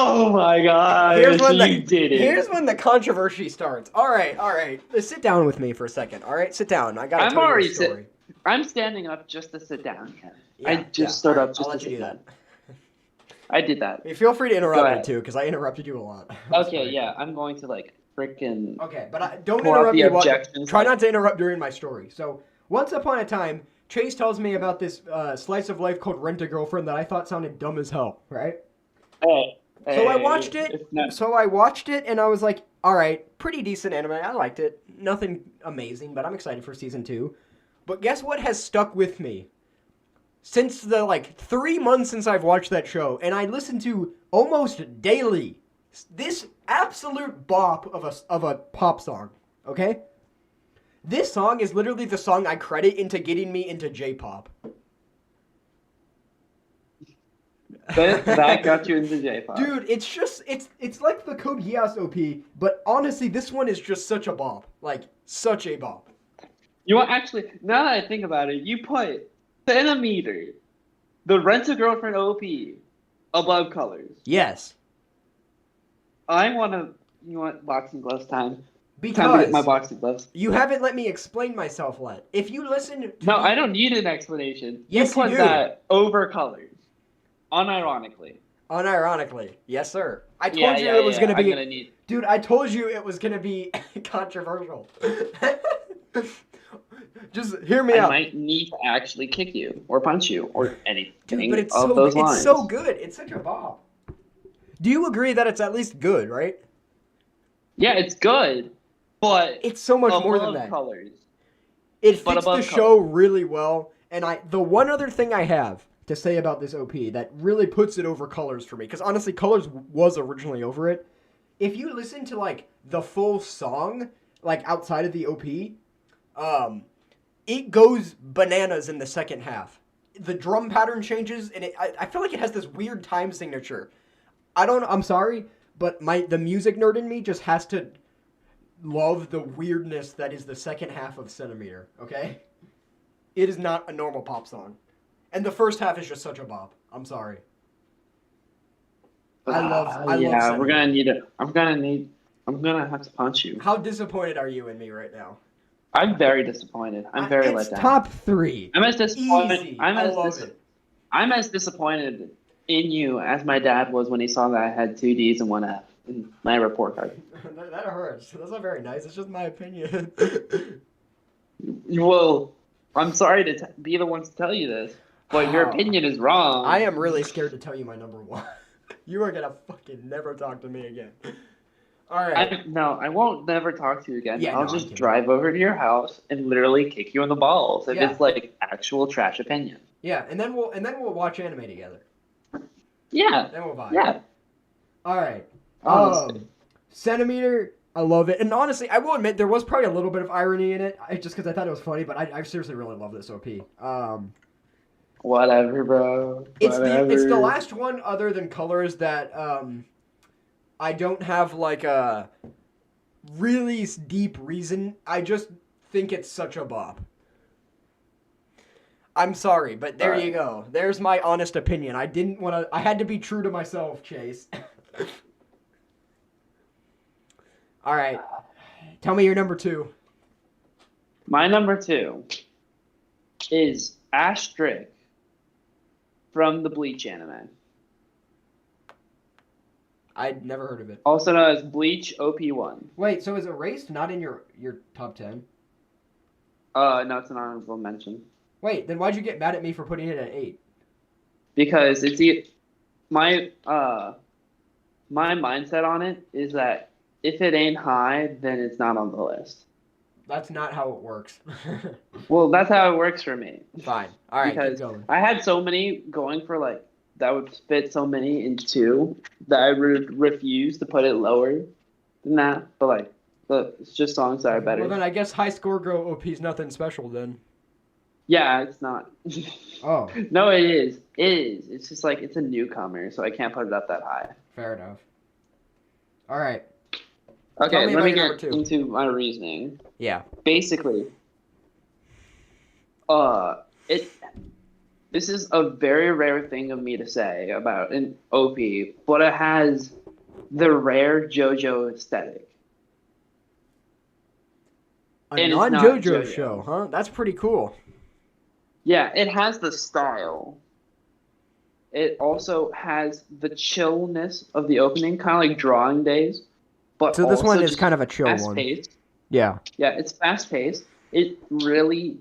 Oh my god, here's when the controversy starts. All right. Sit down with me for a second. All right, sit down. I got to tell you a story. I'm standing up just to sit down, Ken. Yeah, I just stood up just I'll to let you sit do down. that. I did that. Hey, feel free to interrupt me too, because I interrupted you a lot. Okay, yeah, I'm going to like freaking. Okay, but don't interrupt me. Try not to interrupt during my story. So, once upon a time, Chase tells me about this slice of life called Rent-A-Girlfriend that I thought sounded dumb as hell, right? So I watched it, and I was like, all right, pretty decent anime. I liked it. Nothing amazing, but I'm excited for season 2. But guess what has stuck with me? Since the 3 months since I've watched that show, and I listen to almost daily this absolute bop of a pop song, okay? This song is literally the song I credit into getting me into J-pop. That got you into J-pop. Dude, it's like the Code Geass OP, but honestly, this one is just such a bop. Like, such a bop. You know what, actually, now that I think about it, you put Centimeter, the Rent-A-Girlfriend OP, above Colors. Yes. I want to, you want boxing gloves time. Because time to get my boxing gloves. You haven't let me explain myself yet. If you listen to No, I don't need an explanation. Yes, you put you do. That over Colors. Unironically. Unironically. Yes, sir. I told you it was going to be... I'm gonna need... Dude, I told you it was going to be controversial. Just hear me out. I might need to actually kick you or punch you or anything. Dude, but it's those lines. It's so good. It's such a bop. Do you agree that it's at least good, right? Yeah, it's good, but it's so much more than that. Colors. It fits the show really well, and the one other thing I have to say about this OP that really puts it over Colors for me, because honestly, Colors was originally over it. If you listen to the full song, outside of the OP, it goes bananas in the second half. The drum pattern changes, and I feel like it has this weird time signature. I'm sorry, but the music nerd in me just has to love the weirdness that is the second half of Centimeter, okay? It is not a normal pop song. And the first half is just such a bop. I'm sorry. I love Centimeter. We're gonna need it. I'm gonna have to punch you. How disappointed are you in me right now? I'm very disappointed. I'm very let down. It's top 3. I'm as disappointed. Easy. I'm as disappointed in you as my dad was when he saw that I had 2 D's and 1 F in my report card. That hurts. That's not very nice. It's just my opinion. Well, I'm sorry to be the one to tell you this, but your opinion is wrong. I am really scared to tell you my number one. You are gonna fucking never talk to me again. All right. I won't never talk to you again. Yeah, I'll just drive over to your house and literally kick you in the balls if it's like actual trash opinion. Yeah, and then we'll watch anime together. Yeah. Then we'll vibe. Yeah. All right. Centimeter, I love it. And honestly, I will admit there was probably a little bit of irony in it, just because I thought it was funny. But I seriously really love this OP. Whatever, bro. Whatever. It's the last one other than Colors that I don't have like a really deep reason. I just think it's such a bop. I'm sorry, but there you go. There's my honest opinion. I didn't want to. I had to be true to myself, Chase. All right. Tell me your number 2. My number 2 is Asterix from the Bleach anime. I'd never heard of it. Also known as Bleach OP1. Wait, so is Erased not in your top 10? No, it's an honorable mention. Wait, then why'd you get mad at me for putting it at 8? Because it's my mindset on it is that if it ain't high, then it's not on the list. That's not how it works. Well, that's how it works for me. Fine. All right, because keep going. I had so many going for like that would fit so many into 2 that I would refuse to put it lower than that. But like, it's just songs that are better. Well, then I guess High Score Girl OP's nothing special then. Yeah, it's not. Oh. No, it is. It is. It's just like it's a newcomer, so I can't put it up that high. Fair enough. All right. Okay, let me get into my reasoning. Yeah. Basically, this is a very rare thing of me to say about an OP, but it has the rare JoJo aesthetic. A non-JoJo show, huh? That's pretty cool. Yeah, it has the style. It also has the chillness of the opening, kind of like Drawing Days. But so this one is kind of a chill one. Fast-paced. Yeah. Yeah, it's fast-paced. It really,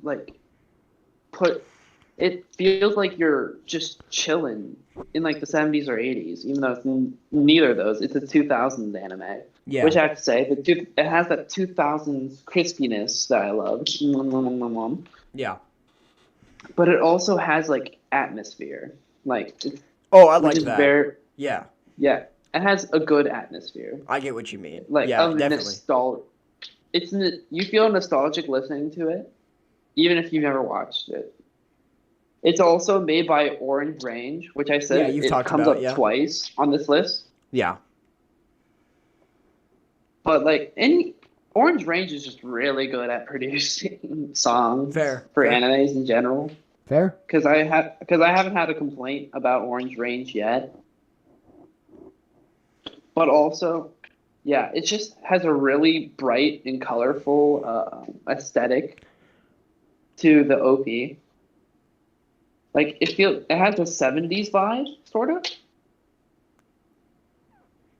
it feels like you're just chilling in, like, the 70s or 80s, even though it's neither of those. It's a 2000s anime. Yeah. Which I have to say, it has that 2000s crispiness that I love. Yeah. But it also has, like, atmosphere. Like, I like that. Yeah. Yeah. It has a good atmosphere. I get what you mean. Like, yeah, definitely. You feel nostalgic listening to it, even if you've never watched it. It's also made by Orange Range, which I said it comes up twice on this list. Yeah. But like Orange Range is just really good at producing songs for animes in general. Fair. Because I haven't had a complaint about Orange Range yet. But also, yeah, it just has a really bright and colorful aesthetic to the OP. Like it has a 70s vibe, sort of.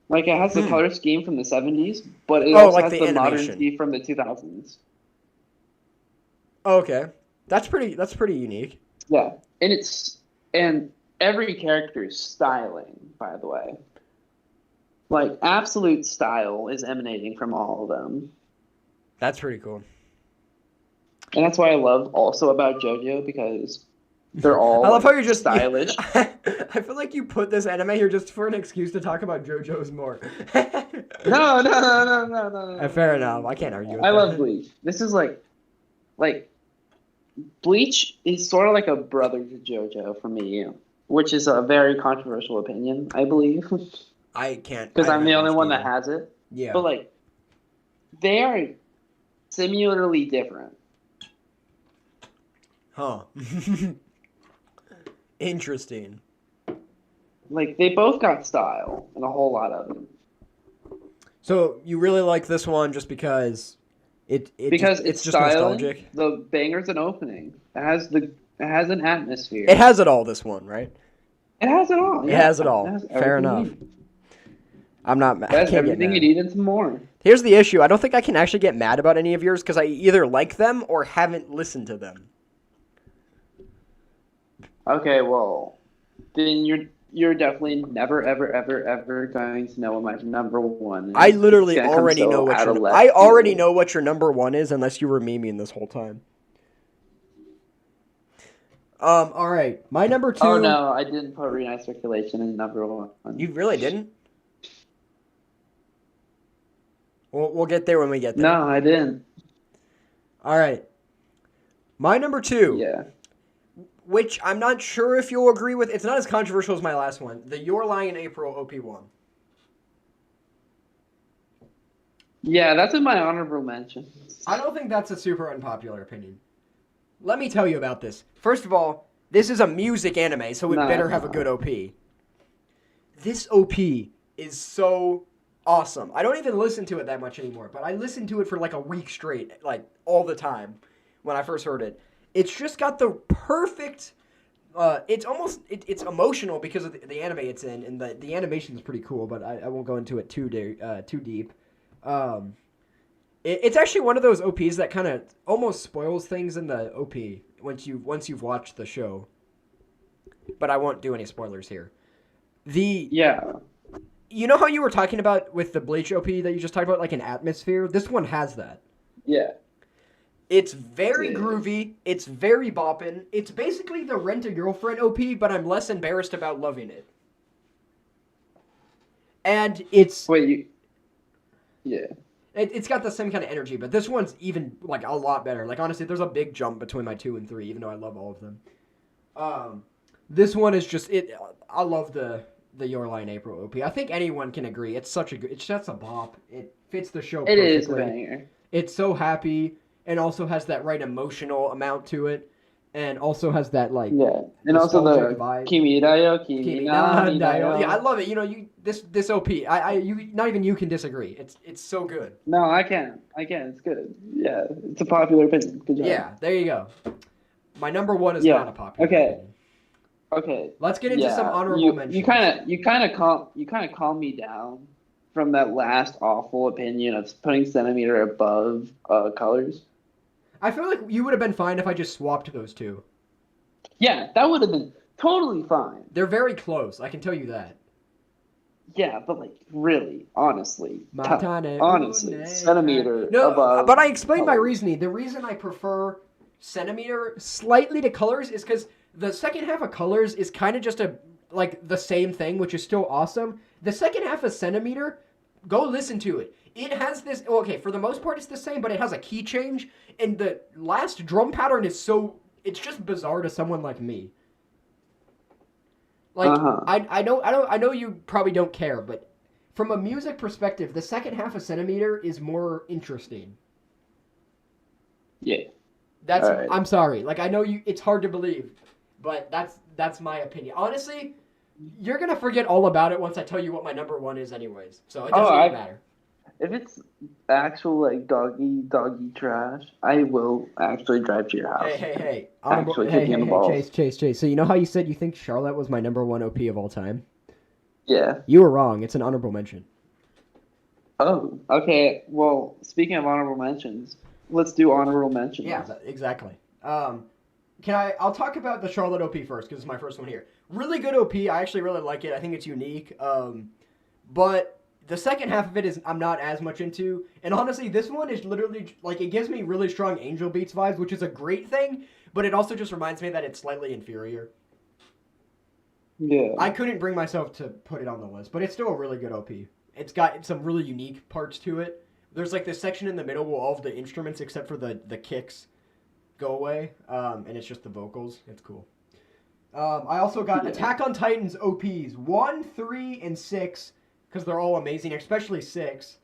Like it has the color scheme from the 70s, but it also has the modernity from the 2000s. Okay, that's pretty unique. Yeah, and every character's styling, by the way. Like, absolute style is emanating from all of them. That's pretty cool. And that's why I love also about JoJo, because they're all I love how you're just stylish. I feel like you put this anime here just for an excuse to talk about JoJo's more. No. Fair enough. I can't argue with I love Bleach. This is like Bleach is sort of like a brother to JoJo for me, which is a very controversial opinion, I believe. I can't. Because I'm the only one that has it. Yeah. But, like, they are similarly different. Huh. Interesting. Like, they both got style, and a whole lot of them. So, you really like this one just because it's just nostalgic? The banger's an opening. It has an atmosphere. It has it all, this one, right? It has it all. It has it all. Fair enough. I'm not mad. That's everything you need and some more. Here's the issue. I don't think I can actually get mad about any of yours because I either like them or haven't listened to them. Okay, well, then you're definitely never, ever, ever, ever going to know what my number one is. I literally already know what I already know what your number one is, unless you were memeing this whole time. All right, my number 2. Oh no, I didn't put Renai Circulation in number 1. You really didn't? We'll get there when we get there. No, I didn't. All right, my number 2. Yeah. Which I'm not sure if you'll agree with. It's not as controversial as my last one. The Your Lie in April OP1. Yeah, that's in my honorable mentions. I don't think that's a super unpopular opinion. Let me tell you about this. First of all, this is a music anime, so it better have a good OP. This OP is so awesome. I don't even listen to it that much anymore, but I listened to it for like a week straight, like all the time when I first heard it. It's just got the perfect. It's almost it's emotional because of the anime it's in, and the animation is pretty cool. But I won't go into it too deep. It's actually one of those OPs that kind of almost spoils things in the OP once you've watched the show. But I won't do any spoilers here. You know how you were talking about with the Bleach OP that you just talked about, like an atmosphere? This one has that. Yeah. It's very groovy. It's very boppin'. It's basically the Rent-A-Girlfriend OP, but I'm less embarrassed about loving it. And it's... Yeah. It's got the same kind of energy, but this one's even, like, a lot better. Like, honestly, there's a big jump between my 2 and 3, even though I love all of them. This one is just... I love the Your Lie in April OP. I think anyone can agree. It's such a good... It's just a bop. It fits the show perfectly. It is a banger. It's so happy... And also has that right emotional amount to it, and also has that like and also the vibe. Kimi Dayo. Yeah, I love it. You know, this OP. You not even you can disagree. It's so good. No, I can. It's good. Yeah, it's a popular opinion. Good job. Yeah, there you go. My number 1 is not a popular. opinion. Okay. Let's get into some honorable mentions. You kind of calm me down from that last awful opinion of putting centimeter above colors. I feel like you would have been fine if I just swapped those two. Yeah, that would have been totally fine. They're very close, I can tell you that. Yeah, but like really, honestly, centimeter no, above. But I explained my reasoning. The reason I prefer centimeter slightly to colors is because the second half of colors is kind of just the same thing, which is still awesome. The second half of centimeter, go listen to it. It has this, okay, for the most part it's the same, but it has a key change, and the last drum pattern is it's just bizarre to someone like me. Like, I know you probably don't care, but from a music perspective, the second half of centimeter is more interesting. Yeah. Right. I'm sorry. Like, I know it's hard to believe, but that's my opinion. Honestly, you're going to forget all about it once I tell you what my number 1 is anyways, so it doesn't even matter. If it's actual, like, doggy trash, I will actually drive to your house. Hey. Chase. So you know how you said you think Charlotte was my number 1 OP of all time? Yeah. You were wrong. It's an honorable mention. Oh, okay. Well, speaking of honorable mentions, let's do honorable mentions. Yeah, exactly. I'll talk about the Charlotte OP first, because it's my first one here. Really good OP. I actually really like it. I think it's unique. But... the second half of it I'm not as much into. And honestly, this one is literally, like, it gives me really strong Angel Beats vibes, which is a great thing, but it also just reminds me that it's slightly inferior. Yeah. I couldn't bring myself to put it on the list, but it's still a really good OP. It's got some really unique parts to it. There's, like, this section in the middle where all of the instruments, except for the kicks, go away, and it's just the vocals. It's cool. I also got Attack on Titan's OPs 1, 3, and 6, because they're all amazing, especially 6.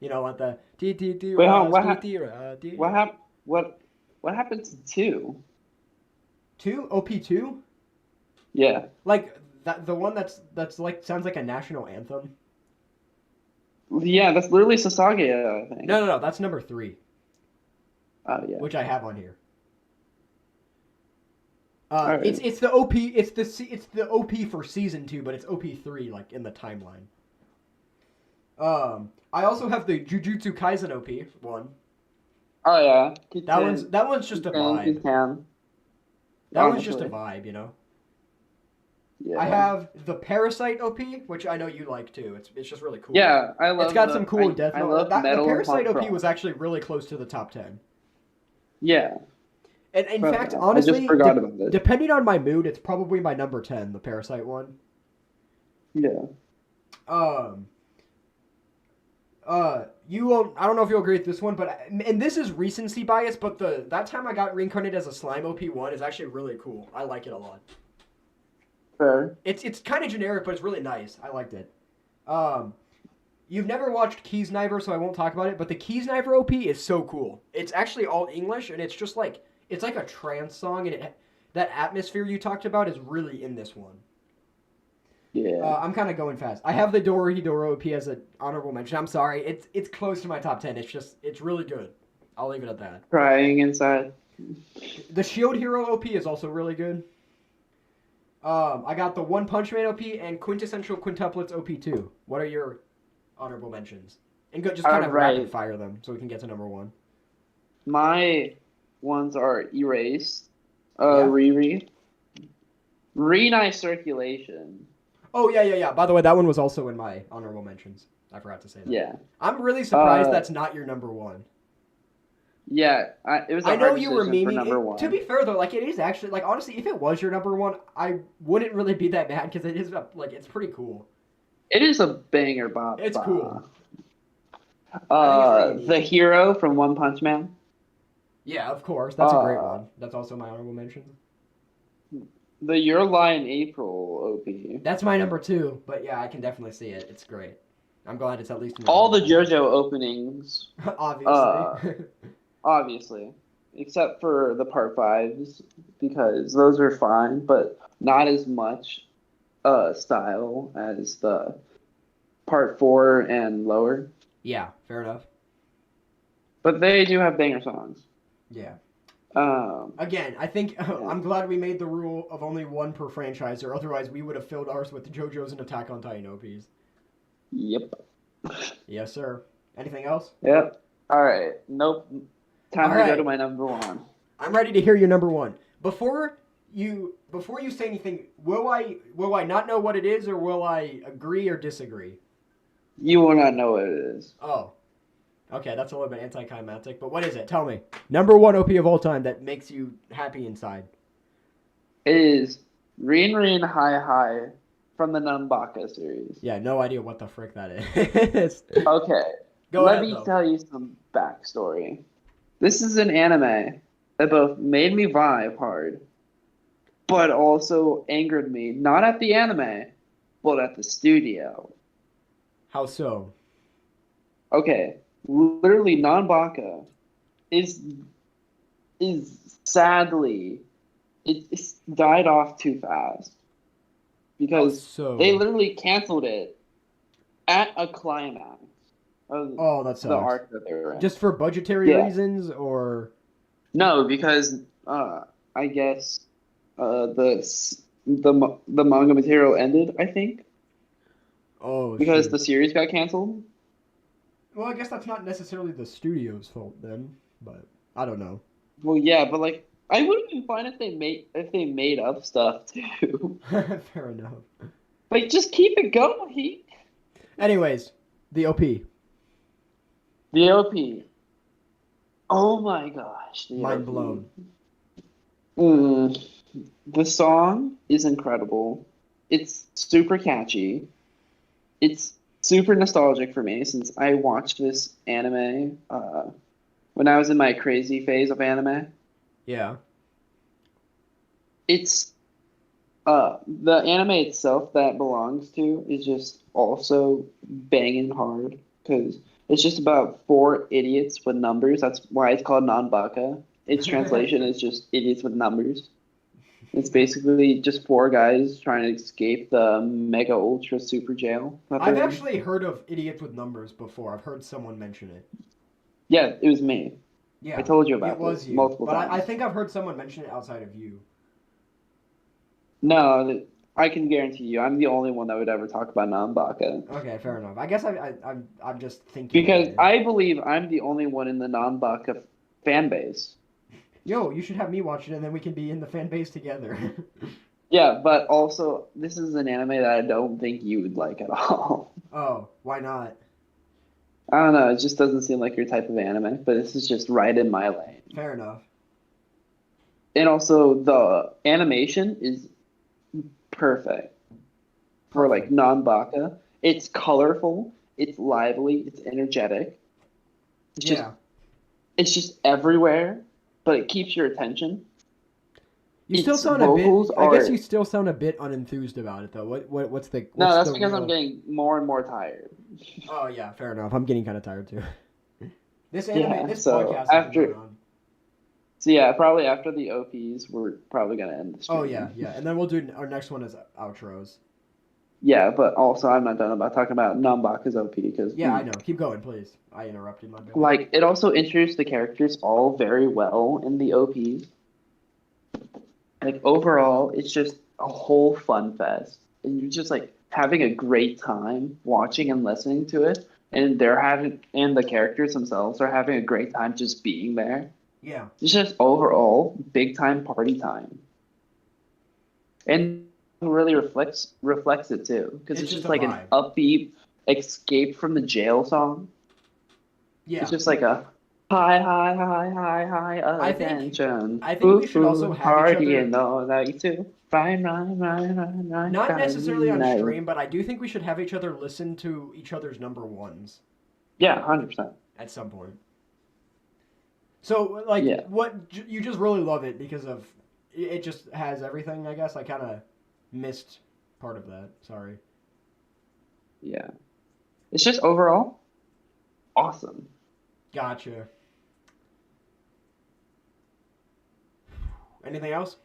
You know, like the... Wait, what happened to 2? 2? OP2? Yeah. Like, the one that's like, sounds like a national anthem? Yeah, that's literally Sasage, I think. No, that's number 3. Oh, yeah. Which I have on here. Right. It's the OP. It's the OP for season 2, but it's OP3 like in the timeline. I also have the Jujutsu Kaisen OP one. Oh yeah. That one's just a vibe. That one's just a vibe, you know. Yeah. I have the Parasite OP, which I know you like too. It's just really cool. Yeah, I love. It's got some cool death I metal. love metal. The Parasite and OP was actually really close to the top 10. Yeah. And in fact, honestly, I just forgot about it. Depending on my mood, it's probably my number 10, the Parasite one. Yeah. You won't. I don't know if you'll agree with this one, but and this is recency bias, but that time I got reincarnated as a slime OP1 is actually really cool. I like it a lot. Fair. It's kind of generic, but it's really nice. I liked it. You've never watched Kiesniver, so I won't talk about it. But the Kiesniver OP is so cool. It's actually all English, and it's just like it's like a trance song, and that atmosphere you talked about is really in this one. Yeah. I'm kind of going fast. I have the Dorohedoro OP as an honorable mention. I'm sorry. It's close to my top 10. It's really good. I'll leave it at that. Crying inside. The Shield Hero OP is also really good. I got the One Punch Man OP and Quintessential Quintuplets OP2. What are your honorable mentions? And just kind of rapid fire them so we can get to number 1. My ones are Erased, Riri, Re-Nice Circulation. Oh, yeah. By the way, that one was also in my honorable mentions. I forgot to say that. Yeah. I'm really surprised that's not your number 1. Yeah, it was. I know you were memeing. Number 1. To be fair though, like it is actually like honestly, if it was your number 1, I wouldn't really be that mad because it is like it's pretty cool. It is a banger, Bob. It's cool. The hero from One Punch Man. Yeah, of course. That's a great one. That's also my honorable mention. The Your Lie in April OP. That's my number 2, but yeah, I can definitely see it. It's great. I'm glad it's at least all the JoJo openings. Obviously. Obviously, except for the part 5s, because those are fine, but not as much style as the part 4 and lower. Yeah, fair enough. But they do have banger songs. Yeah. Again, I think I'm glad we made the rule of only 1 per franchise, or otherwise we would have filled ours with JoJo's and Attack on Titan OPs. Yep. Yes, sir. Anything else? Yep. All right. Nope. Time to go to my number 1. I'm ready to hear your number 1. Before you say anything, will I not know what it is, or will I agree or disagree? You will not know what it is. Oh. Okay, that's a little bit anticlimactic, but what is it? Tell me. Number 1 OP of all time that makes you happy inside. It is Rin Rin Hi Hi from the Nanbaka series. Yeah, no idea what the frick that is. Okay. Let me tell you some backstory. This is an anime that both made me vibe hard, but also angered me, not at the anime, but at the studio. How so? Okay, literally Nanbaka is sadly, it's died off too fast. Because they literally canceled it at a climax. That sucks. The arc that they were in. Just for budgetary reasons, or no? Because I guess the manga material ended. I think. Oh. Because the series got canceled. Well, I guess that's not necessarily the studio's fault then, but I don't know. Well, yeah, but like I wouldn't be fine if they made up stuff too. Fair enough. Like, just keep it going. Anyways, the OP. The OP. Oh my gosh. Mind blown. The song is incredible. It's super catchy. It's super nostalgic for me since I watched this anime when I was in my crazy phase of anime. Yeah. It's the anime itself that belongs to is just also banging hard because it's just about 4 idiots with numbers. That's why it's called Nanbaka. Its translation is just idiots with numbers. It's basically just 4 guys trying to escape the mega ultra super jail. I've actually heard of idiots with numbers before. I've heard someone mention it. Yeah, it was me. Yeah, I told you about it was this you. multiple but times. I think I've heard someone mention it outside of you. No, I can guarantee you, I'm the only one that would ever talk about Nanbaka. Okay, fair enough. I guess I'm just thinking. Because I believe I'm the only one in the Nanbaka fan base. Yo, you should have me watch it, and then we can be in the fan base together. Yeah, but also, this is an anime that I don't think you would like at all. Oh, why not? I don't know, it just doesn't seem like your type of anime, but this is just right in my lane. Fair enough. And also, the animation is perfect for like Nanbaka. It's colorful, it's lively, it's energetic. It's just everywhere, but it keeps your attention. You still sound a bit. I guess you still sound a bit unenthused about it, though. What's the? No, that's because I'm getting more and more tired. Oh yeah, fair enough. I'm getting kind of tired too. This anime, this so podcast after. is going on. So yeah, probably after the OPs, we're probably gonna end the stream. Oh yeah, and then we'll do our next one as outros. Yeah, but also I'm not done about talking about Nanbaka's OP because I know. Keep going, please. I interrupted my bad. Like it also introduced the characters all very well in the OPs. Like overall, it's just a whole fun fest, and you're just like having a great time watching and listening to it, and the characters themselves are having a great time just being there. Yeah, it's just overall big time party time, and it really reflects it too because it's just like an upbeat escape from the jail song. Yeah, it's just like a. Hi, attention. I think we should also have party each other... and all that you too. Rhyme. Not necessarily on stream, but I do think we should have each other listen to each other's number ones. Yeah, 100%. At some point. So, what you just really love it because of it just has everything, I guess. I kind of missed part of that. Sorry. Yeah. It's just overall awesome. Gotcha. Anything else?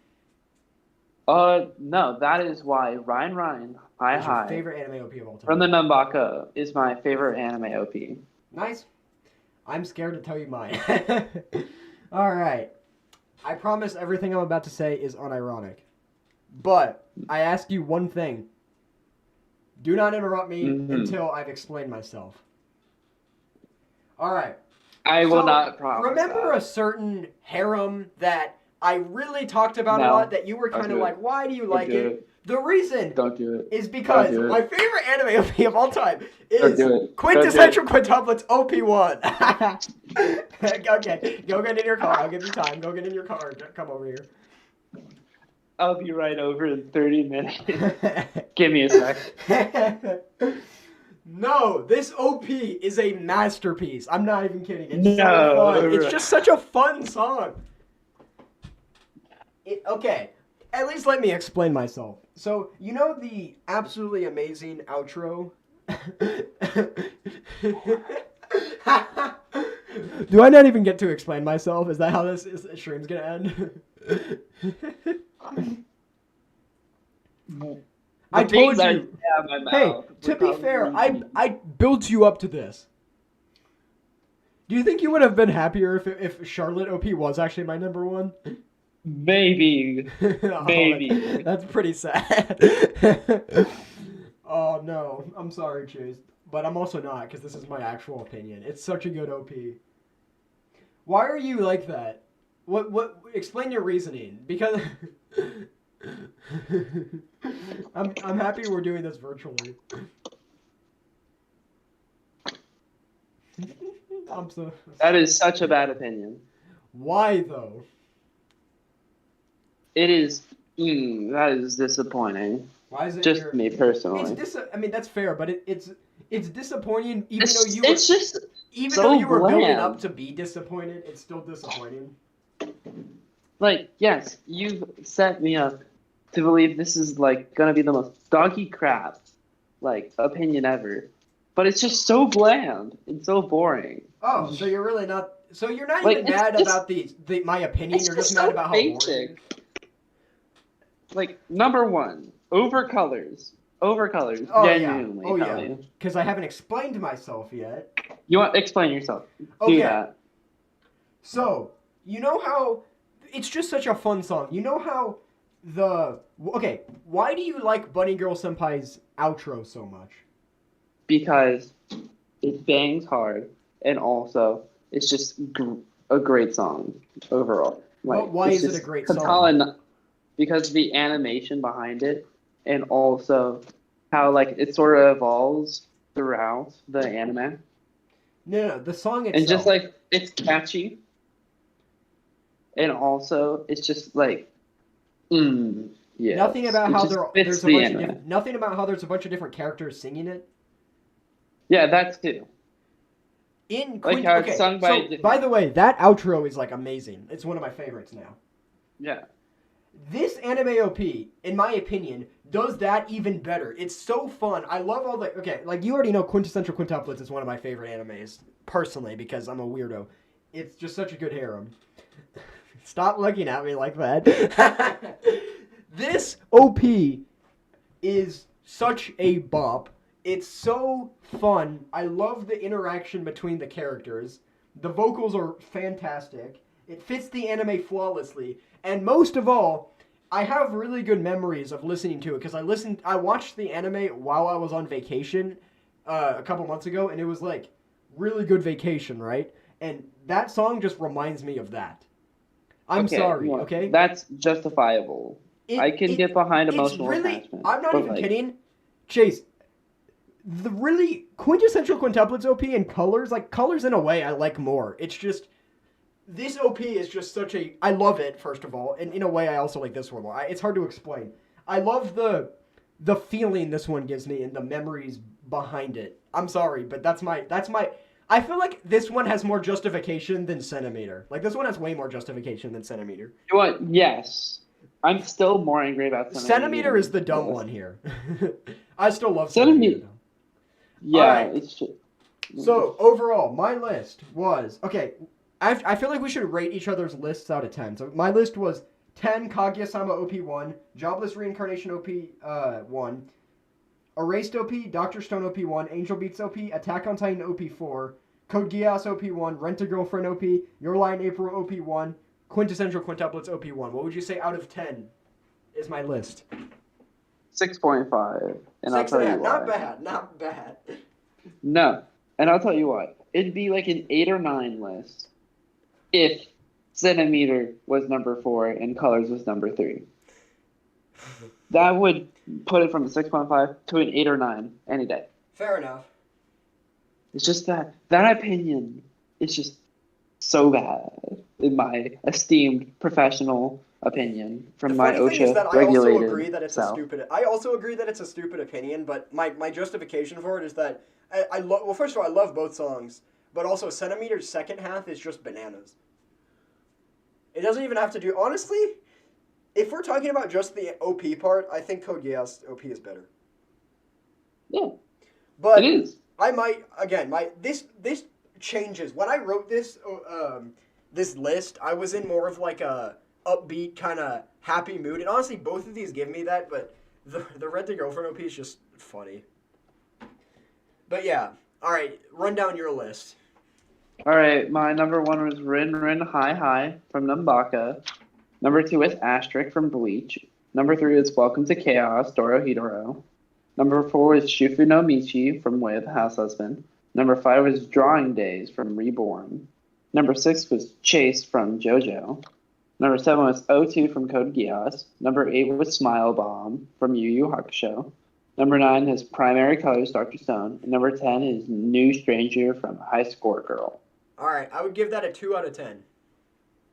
No, that is why Ryan, Hi. Favorite anime OP of all time. From the Nanbaka is my favorite anime OP. Nice. I'm scared to tell you mine. All right. I promise everything I'm about to say is unironic. But I ask you one thing. Do not interrupt me until I've explained myself. All right. I will not promise. Remember a certain harem that I really talked about a lot that you were kind of like, why do you like it? The reason is because my favorite anime OP of all time is Quintessential Quintuplets OP1. Okay, go get in your car. I'll give you time. Go get in your car. Come over here. I'll be right over in 30 minutes. Give me a sec. No, this OP is a masterpiece. I'm not even kidding. It's so fun. It's just such a fun song. Okay, at least let me explain myself. So, you know the absolutely amazing outro? Do I not even get to explain myself? Is that how this stream's gonna end? I told you. Hey, to be fair, I built you up to this. Do you think you would have been happier if Charlotte OP was actually my number one? Maybe. Maybe. That's pretty sad. Oh no, I'm sorry, Chase, but I'm also not because this is my actual opinion. It's such a good OP. Why are you like that? What? Explain your reasoning. Because I'm happy we're doing this virtually. That is such a bad opinion. Why though? It is. That is disappointing. Why is it? Just me personally. I mean, that's fair, but it's disappointing. Even though you were building up to be disappointed, it's still disappointing. Like, yes, you've set me up to believe this is like gonna be the most doggy crap, like opinion ever, but it's just so bland and so boring. Oh, so you're really not. So you're not even mad about my opinion. You're just mad about how boring. Like, number one, overcolors. Overcolors. Oh, genuinely. Oh, yeah. Because I haven't explained myself yet. You want to explain yourself? Okay. Do that. So, you know how... It's just such a fun song. You know how Okay, why do you like Bunny Girl Senpai's outro so much? Because it bangs hard, and also it's just a great song overall. Like, Why is it a great song? compelling because the animation behind it, and also how like it sort of evolves throughout the anime. No, the song itself. And just like it's catchy, and also it's just like, yeah. Nothing about how there's a bunch of different characters singing it. Yeah, that too. Like how it's sung by the way, that outro is like amazing. It's one of my favorites now. Yeah. This anime OP, in my opinion, does that even better. It's so fun. I love all the... Okay, like you already know Quintessential Quintuplets is one of my favorite animes, personally, because I'm a weirdo. It's just such a good harem. Stop looking at me like that. This OP is such a bop. It's so fun. I love the interaction between the characters. The vocals are fantastic. It fits the anime flawlessly. And most of all, I have really good memories of listening to it because I watched the anime while I was on vacation a couple months ago, and it was like really good vacation, right? And that song just reminds me of that. I'm sorry, okay? That's justifiable. I can get behind emotional attachment. I'm not even kidding. Chase, the really Quintessential Quintuplets OP and Colors in a way I like more. It's just... This OP is just such a... I love it, first of all, and in a way I also like this one more. It's hard to explain. I love the feeling this one gives me and the memories behind it. I'm sorry, but that's my... I feel like this one has more justification than Centimeter. Like, this one has way more justification than Centimeter. You know what? Yes. I'm still more angry about Centimeter. Centimeter is the dumb one here. I still love Centimeter, though. Yeah, right. It's true. So, overall, my list was... Okay... I feel like we should rate each other's lists out of 10. So my list was 10 Kaguya-sama OP1, Jobless Reincarnation OP1, Erased OP, Dr. Stone OP1, Angel Beats OP, Attack on Titan OP4, Code Geass OP1, Rent-A-Girlfriend OP, Your Lie in April OP1, Quintessential Quintuplets OP1. What would you say out of 10 is my list? 6.5. And I'll tell you why. Not bad. No. And I'll tell you why. It'd be like an 8 or 9 list if Centimeter was number 4 and Colors was number 3. That would put it from a 6.5 to an 8 or 9 any day. Fair enough. It's just that opinion is just so bad, in my esteemed professional opinion, from my OSHA regulated self. I also agree that it's a stupid opinion, but my justification for it is that well, first of all, I love both songs, but also Centimeter's second half is just bananas. It doesn't even have to do... Honestly, if we're talking about just the OP part, I think Code Geass OP is better. Yeah, but it is. I might, again, this changes. When I wrote this this list, I was in more of like a upbeat, kind of happy mood, and honestly, both of these give me that, but the Rent-A-Girlfriend OP is just funny. But yeah, all right, run down your list. All right, my number 1 was Rin Rin Hi Hi from Numbaka. Number 2 is Asterisk from Bleach. Number 3 is Welcome to Chaos, Dorohedoro. Number 4 is Shufu no Michi from Way of the House Husband. Number 5 was Drawing Days from Reborn. Number 6 was Chase from JoJo. Number 7 was O2 from Code Geass. Number 8 was Smile Bomb from Yu Yu Hakusho. Number 9 is Primary Colors, Dr. Stone. And number 10 is New Stranger from High Score Girl. All right, I would give that a 2 out of 10.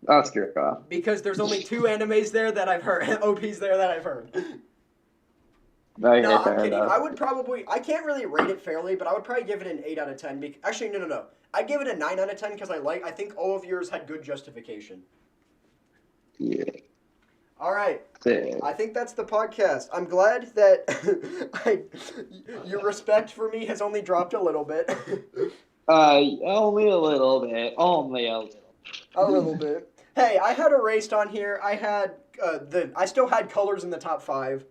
I'll screw it off. Because there's only 2 animes there that I've heard, OPs there that I've heard. Okay, no, I'm kidding. enough. I would probably... I can't really rate it fairly, but I would probably give it an 8 out of 10. Actually, no. I'd give it a 9 out of 10 because I think all of yours had good justification. Yeah. All right. I think that's the podcast. I'm glad that your respect for me has only dropped a little bit. Only a little bit. Only a little. A little bit. Hey, I had Erased on here. I had I still had Colors in the top 5.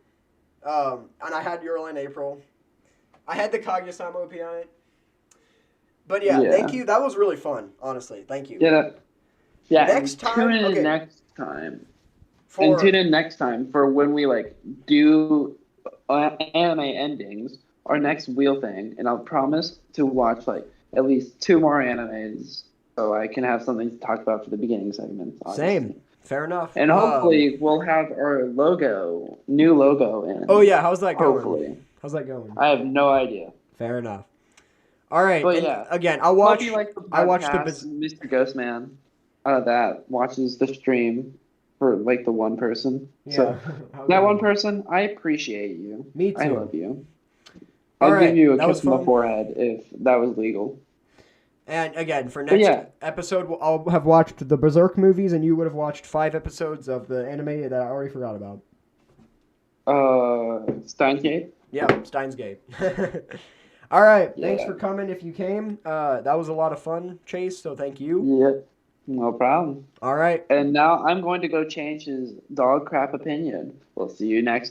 And I had Your Lie in April. I had the Kaguya-sama OP on it. But yeah, thank you. That was really fun, honestly. Thank you. Yeah. Next time. Tune in next time. And tune in next time for when we like do anime endings, our next wheel thing, and I'll promise to watch like at least 2 more animes so I can have something to talk about for the beginning segments. Obviously. Same. Fair enough. And hopefully we'll have our new logo in. Oh yeah, how's that going? Hopefully. How's that going? I have no idea. Fair enough. All right. But and yeah. Again, I watched the Mr. Ghostman that watches the stream for like the one person. Yeah. So that one person, I appreciate you. Me too. I love you. I'll give you a kiss on the forehead if that was legal. And again, for next episode, I'll have watched the Berserk movies, and you would have watched 5 episodes of the anime that I already forgot about. Steins Gate? Yeah, Steins Gate. All right, thanks for coming if you came. That was a lot of fun, Chase, so thank you. Yeah, no problem. All right. And now I'm going to go change his dog crap opinion. We'll see you next